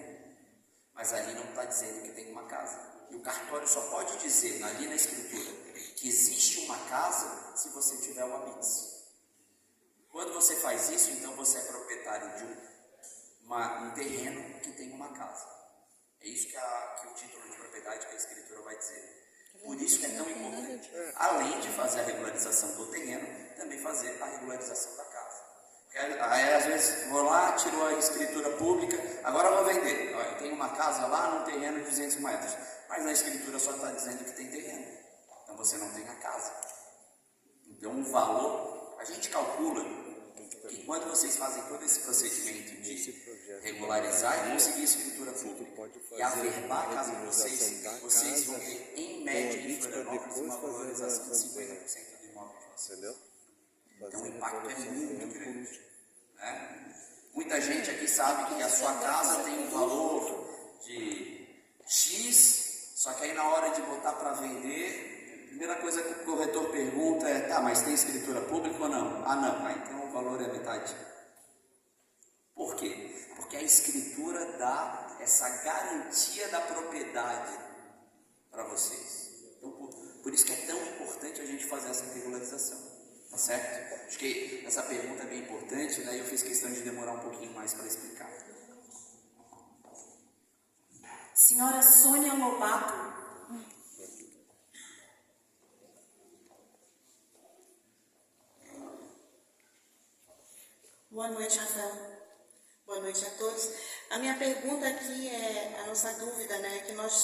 mas ali não está dizendo que tem uma casa. E o cartório só pode dizer ali na escritura que existe uma casa se você tiver o habite. Quando você faz isso, então você é proprietário de um terreno que tem uma casa. É isso que o título de propriedade, que a escritura vai dizer. Por isso que é tão importante, além de fazer a regularização do terreno, também fazer a regularização da casa. Aí às vezes vou lá, tiro a escritura pública, agora vou vender. Olha, tem uma casa lá num terreno de 200 metros, mas na escritura só está dizendo que tem terreno. Então você não tem a casa. Então o valor, a gente calcula que quando vocês fazem todo esse procedimento de regularizar e conseguir escritura pública e averbar a casa de vocês vão ter em média em Florianópolis uma valorização de 50% do imóvel de vocês. Então o impacto é muito grande, né? Muita gente aqui sabe que a sua casa tem um valor de X, só que aí na hora de botar para vender, a primeira coisa que o corretor pergunta é: tá, mas tem escritura pública ou não? Ah, não, então o valor é metade. Por quê? Porque a escritura dá essa garantia da propriedade para vocês. Então, por isso que é tão importante a gente fazer essa regularização. Tá certo? Acho que essa pergunta é bem importante, daí eu fiz questão de demorar um pouquinho mais para explicar. Senhora Sônia Lobato. Boa noite, Rafael. Boa noite a todos. A minha pergunta aqui a nossa dúvida, né, que nós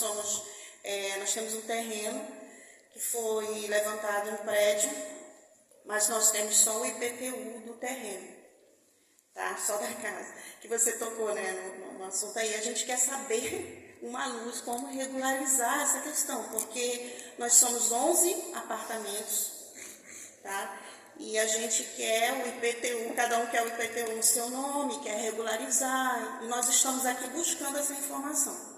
temos um terreno que foi levantado um prédio, mas nós temos só o IPTU do terreno, tá? Só da casa, que você tocou, né, no assunto aí. A gente quer saber uma luz como regularizar essa questão, porque nós somos 11 apartamentos, tá? e a gente quer o IPTU, cada um quer o IPTU no seu nome, quer regularizar, e nós estamos aqui buscando essa informação.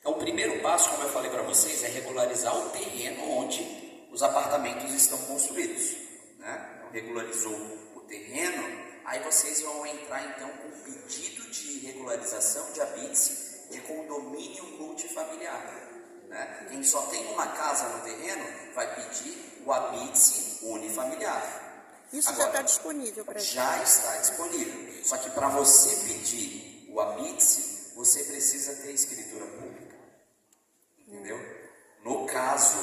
Então, o primeiro passo, como eu falei para vocês, é regularizar o terreno onde os apartamentos estão construídos, né? Então, regularizou o terreno, aí vocês vão entrar então com um pedido de regularização de habite de condomínio multifamiliar, né? Quem só tem uma casa no terreno vai pedir o habite unifamiliar. Isso agora, já está disponível para a gente? Já está disponível, só que para você pedir o habite, você precisa ter escritura pública, entendeu? No caso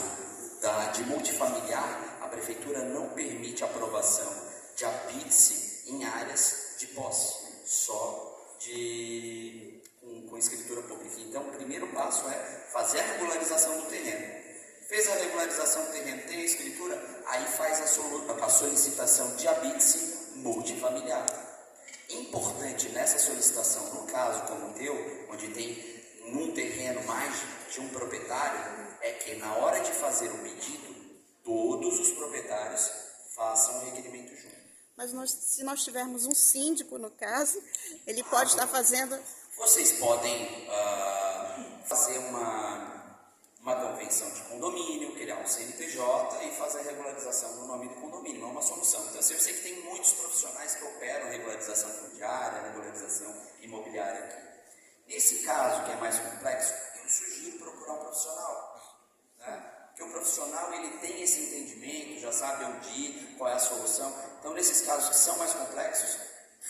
de multifamiliar, a prefeitura não permite aprovação de habite em áreas de posse, só com escritura pública. Então, o primeiro passo é fazer a regularização do terreno. Fez a regularização do terreno, tem a escritura, aí faz a solicitação de habite multifamiliar. Importante nessa solicitação, no caso como o teu, onde tem num terreno mais de um proprietário, é que na hora de fazer o pedido, todos os proprietários façam o requerimento junto. Mas se nós tivermos um síndico, no caso, ele pode estar fazendo... Vocês podem fazer uma convenção de condomínio, criar um CNPJ e fazer a regularização no nome do condomínio, não é uma solução. Então, eu sei que tem muitos profissionais que operam regularização fundiária, regularização imobiliária aqui. Nesse caso, que é mais complexo, eu sugiro procurar um profissional, né? Porque o profissional, ele tem esse entendimento, já sabe onde ir, qual é a solução. Então, nesses casos que são mais complexos,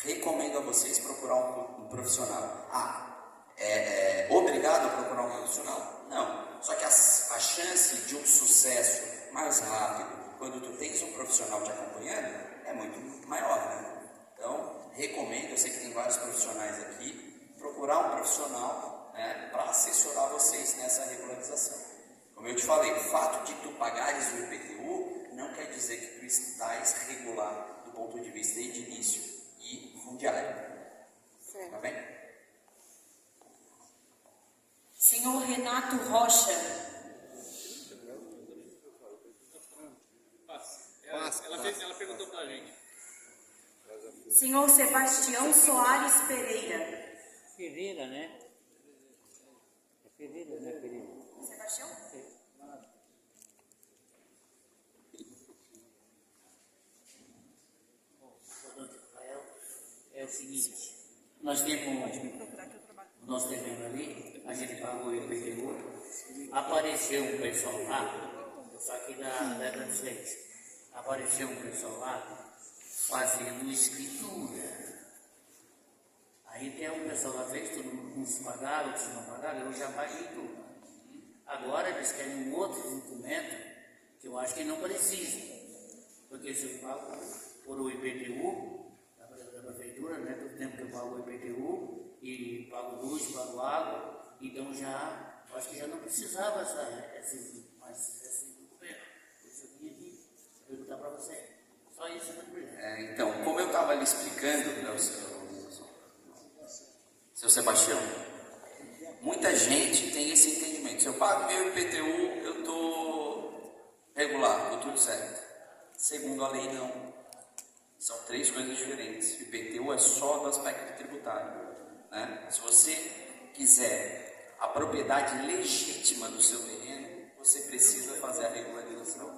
recomendo a vocês procurar um profissional. É obrigado a procurar um profissional? Não. Só que a chance de um sucesso mais rápido, quando tu tens um profissional te acompanhando, é muito maior, né? Então, recomendo, eu sei que tem vários profissionais aqui, procurar um profissional, né, para assessorar vocês nessa regularização. Como eu te falei, o fato de tu pagares o IPTU não quer dizer que tu estás regular do ponto de vista edilício e fundiário. Certo. Tá bem? Senhor Renato Rocha. Ela perguntou pra gente. Senhor Sebastião Soares Pereira. Pereira, né? É Pereira, né, Pereira? Sebastião? É o seguinte, nós temos o nosso terreno ali, a gente pagou o IPTU, apareceu um pessoal lá, só aqui da Grandes Leis, apareceu um pessoal lá fazendo escritura. Aí tem um pessoal lá fez, todo mundo uns pagaram, outros não pagaram, eu já paguei tudo. Agora eles querem um outro documento que eu acho que não precisa, porque se eu pago por o IPTU da prefeitura, né, todo tempo que eu pago o IPTU e pago luz, pago água, então já, acho que já não precisava esse documento. Isso eu queria perguntar para você. Só isso, né? Então, como eu estava lhe explicando, né, seu Sebastião, muita gente tem esse entendimento. Se eu pago meu IPTU, eu estou regular, estou tudo certo. Segundo a lei, não. São três coisas diferentes. O IPTU é só do aspecto tributário, né? Se você quiser a propriedade legítima do seu terreno, você precisa fazer a regularização.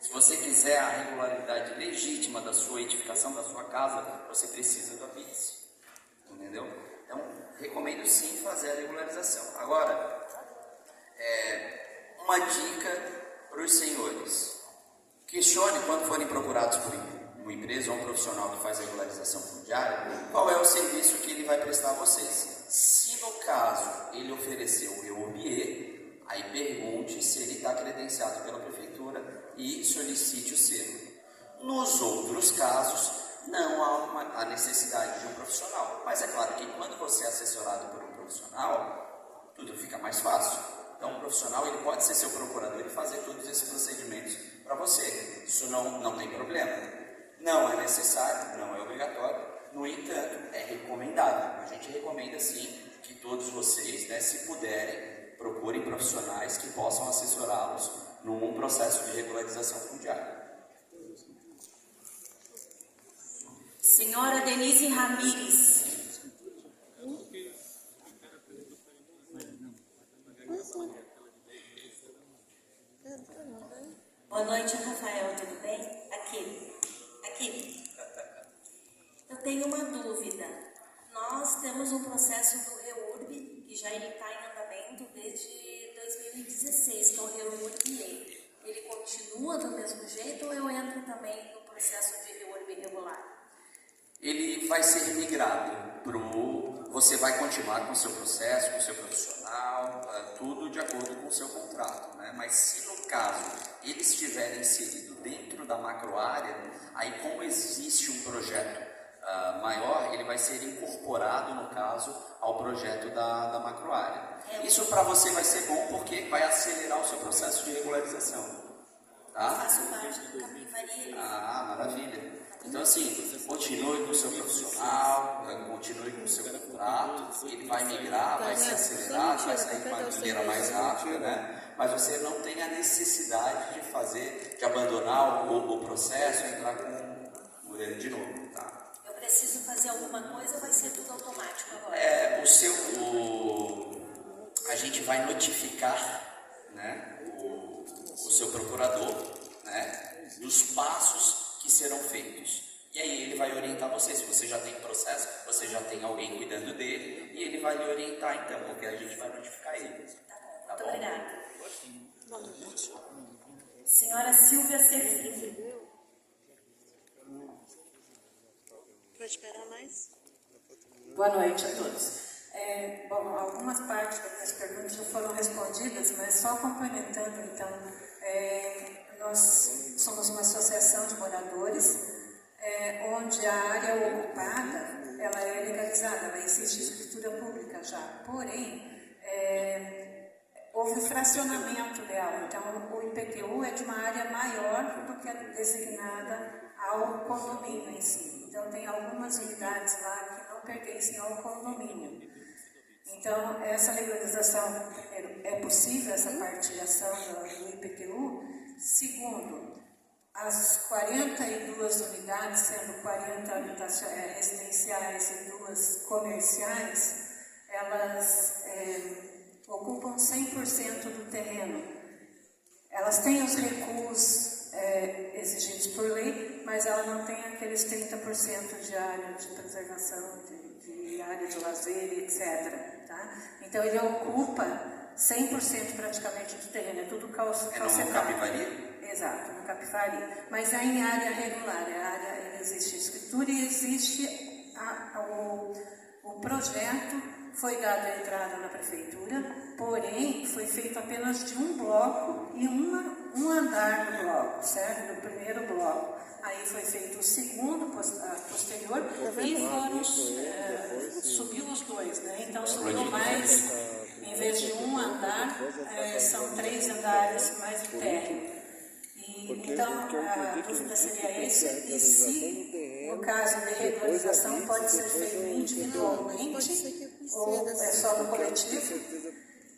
Se você quiser a regularidade legítima da sua edificação, da sua casa, você precisa do habite. Entendeu? Então, recomendo sim fazer a regularização. Agora, uma dica para os senhores. Questione quando forem procurados por uma empresa ou um profissional que faz regularização fundiária, qual é o serviço que ele vai prestar a vocês. Se no caso ele ofereceu o REUBIE, aí pergunte se ele está credenciado pela prefeitura e solicite o selo. Nos outros casos, não há a necessidade de um profissional. Mas é claro que quando você é assessorado por um profissional, tudo fica mais fácil. Então, o profissional ele pode ser seu procurador e fazer todos esses procedimentos para você. Isso não tem problema. Não é necessário, não é obrigatório. No entanto, é recomendável. A gente recomenda sim que todos vocês, né, se puderem, procurem profissionais que possam assessorá-los num processo de regularização fundiária. Senhora Denise Ramires. Boa noite, Rafael, tudo bem? Aqui. Eu tenho uma dúvida. Nós temos um processo do REURB, que já está em andamento desde 2016, que é o REURB-E. Ele continua do mesmo jeito ou eu entro também no processo de REURB regular? Ele vai ser migrado para o... Você vai continuar com o seu processo, com o seu profissional, tudo de acordo com o seu contrato, né? Mas se no caso ele estiver inserido dentro da macroárea, aí como existe um projeto maior, ele vai ser incorporado, no caso, ao projeto da macroárea. Isso para você vai ser bom porque vai acelerar o seu processo de regularização. Tá? Faço parte do Capivari. Maravilha. Então, assim, continue com o seu profissional, continue com o seu contrato, ele vai migrar, vai ser acelerado, vai sair de maneira mais rápida, né? Mas você não tem a necessidade de abandonar o processo e entrar com ele de novo, tá? Eu preciso fazer alguma coisa ou vai ser tudo automático agora? A gente vai notificar, né, o seu procurador, né, dos passos que serão feitos. E aí ele vai orientar você. Se você já tem processo, você já tem alguém cuidando dele, e ele vai lhe orientar então, porque a gente vai notificar ele. Tá bom? Muito obrigada. Senhora Silvia Serfim. Pode esperar mais? Boa noite a todos. Bom, algumas partes das minhas perguntas já foram respondidas, mas só complementando, então, nós somos uma associação de moradores, onde a área ocupada, ela é legalizada, ela existe escritura pública já, porém, houve fracionamento dela, então o IPTU é de uma área maior do que a designada ao condomínio em si. Então tem algumas unidades lá que não pertencem ao condomínio. Então essa legalização, primeiro, é possível essa partilhação do IPTU? Segundo, as 42 unidades, sendo 40 residenciais e 2 comerciais, elas ocupam 100% do terreno. Elas têm os recuos exigidos por lei, mas ela não tem aqueles 30% de área de preservação, de área de lazer, etc. Tá? Então ele ocupa 100% praticamente do terreno, é tudo calcetado. No Capivari? Exato, no Capivari. Mas é em área regular, existe escritura e existe o projeto. Foi dada a entrada na prefeitura, porém foi feito apenas de um bloco e um andar do bloco, certo? Do primeiro bloco. Aí foi feito o segundo posterior e subiu os 2, né? Então subiu mais, em vez de um andar, são 3 andares mais o térreo. Então a dúvida seria essa, e se no caso de regularização pode ser feito individualmente ou é só no coletivo.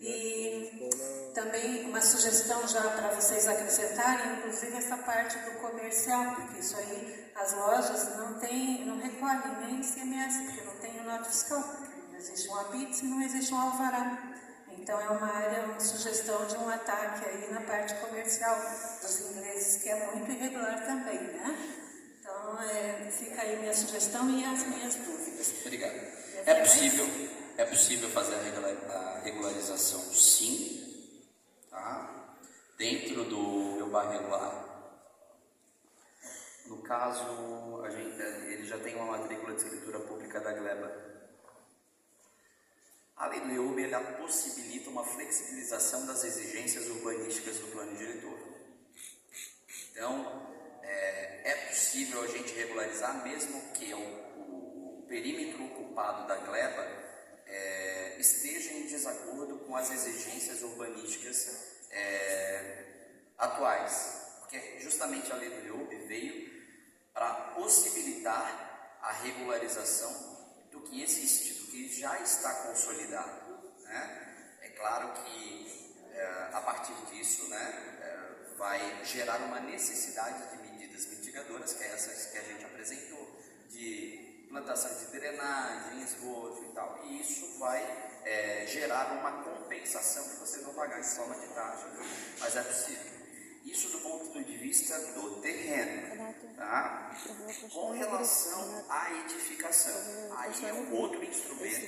E também uma sugestão já para vocês acrescentarem, inclusive essa parte do comercial, porque isso aí as lojas não recolhem nem ICMS, porque não tem nota fiscal, porque não existe um habite e não existe um alvará. Então é uma sugestão de um ataque aí na parte comercial dos ingleses, que é muito irregular também, né? Então fica aí minha sugestão e as minhas dúvidas. Obrigado. É possível fazer a regularização, sim, tá? Dentro do meu bairro regular. No caso, ele já tem uma matrícula de escritura pública da Gleba. A lei do EUB, ela possibilita uma flexibilização das exigências urbanísticas do plano diretor. Então, é possível a gente regularizar, mesmo que o perímetro ocupado da Gleba esteja em desacordo com as exigências urbanísticas atuais. Porque justamente a lei do EUB veio para possibilitar a regularização do que existe, do que já está consolidado, né? É claro que a partir disso, né, vai gerar uma necessidade de medidas mitigadoras, que é essas que a gente apresentou, de de plantação de drenagem, esgoto e tal. E isso vai gerar uma compensação que vocês vão pagar em forma de taxa, mas é possível. Isso do ponto de vista do terreno, tá? Com relação à edificação, aí é um outro instrumento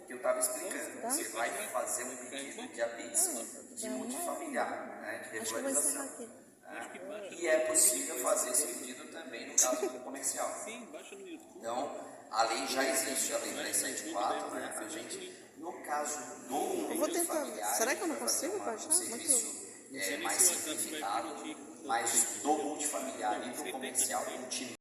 que eu estava explicando. Você vai fazer um pedido de habitação de multifamiliar, né, de regularização. E é possível fazer esse pedido também no caso do comercial. Então, a lei já existe, a lei 374, né? A gente, no caso do multifamiliar, será que eu não consigo baixar? Um serviço mais simplificado, mas do multifamiliar e do comercial continua.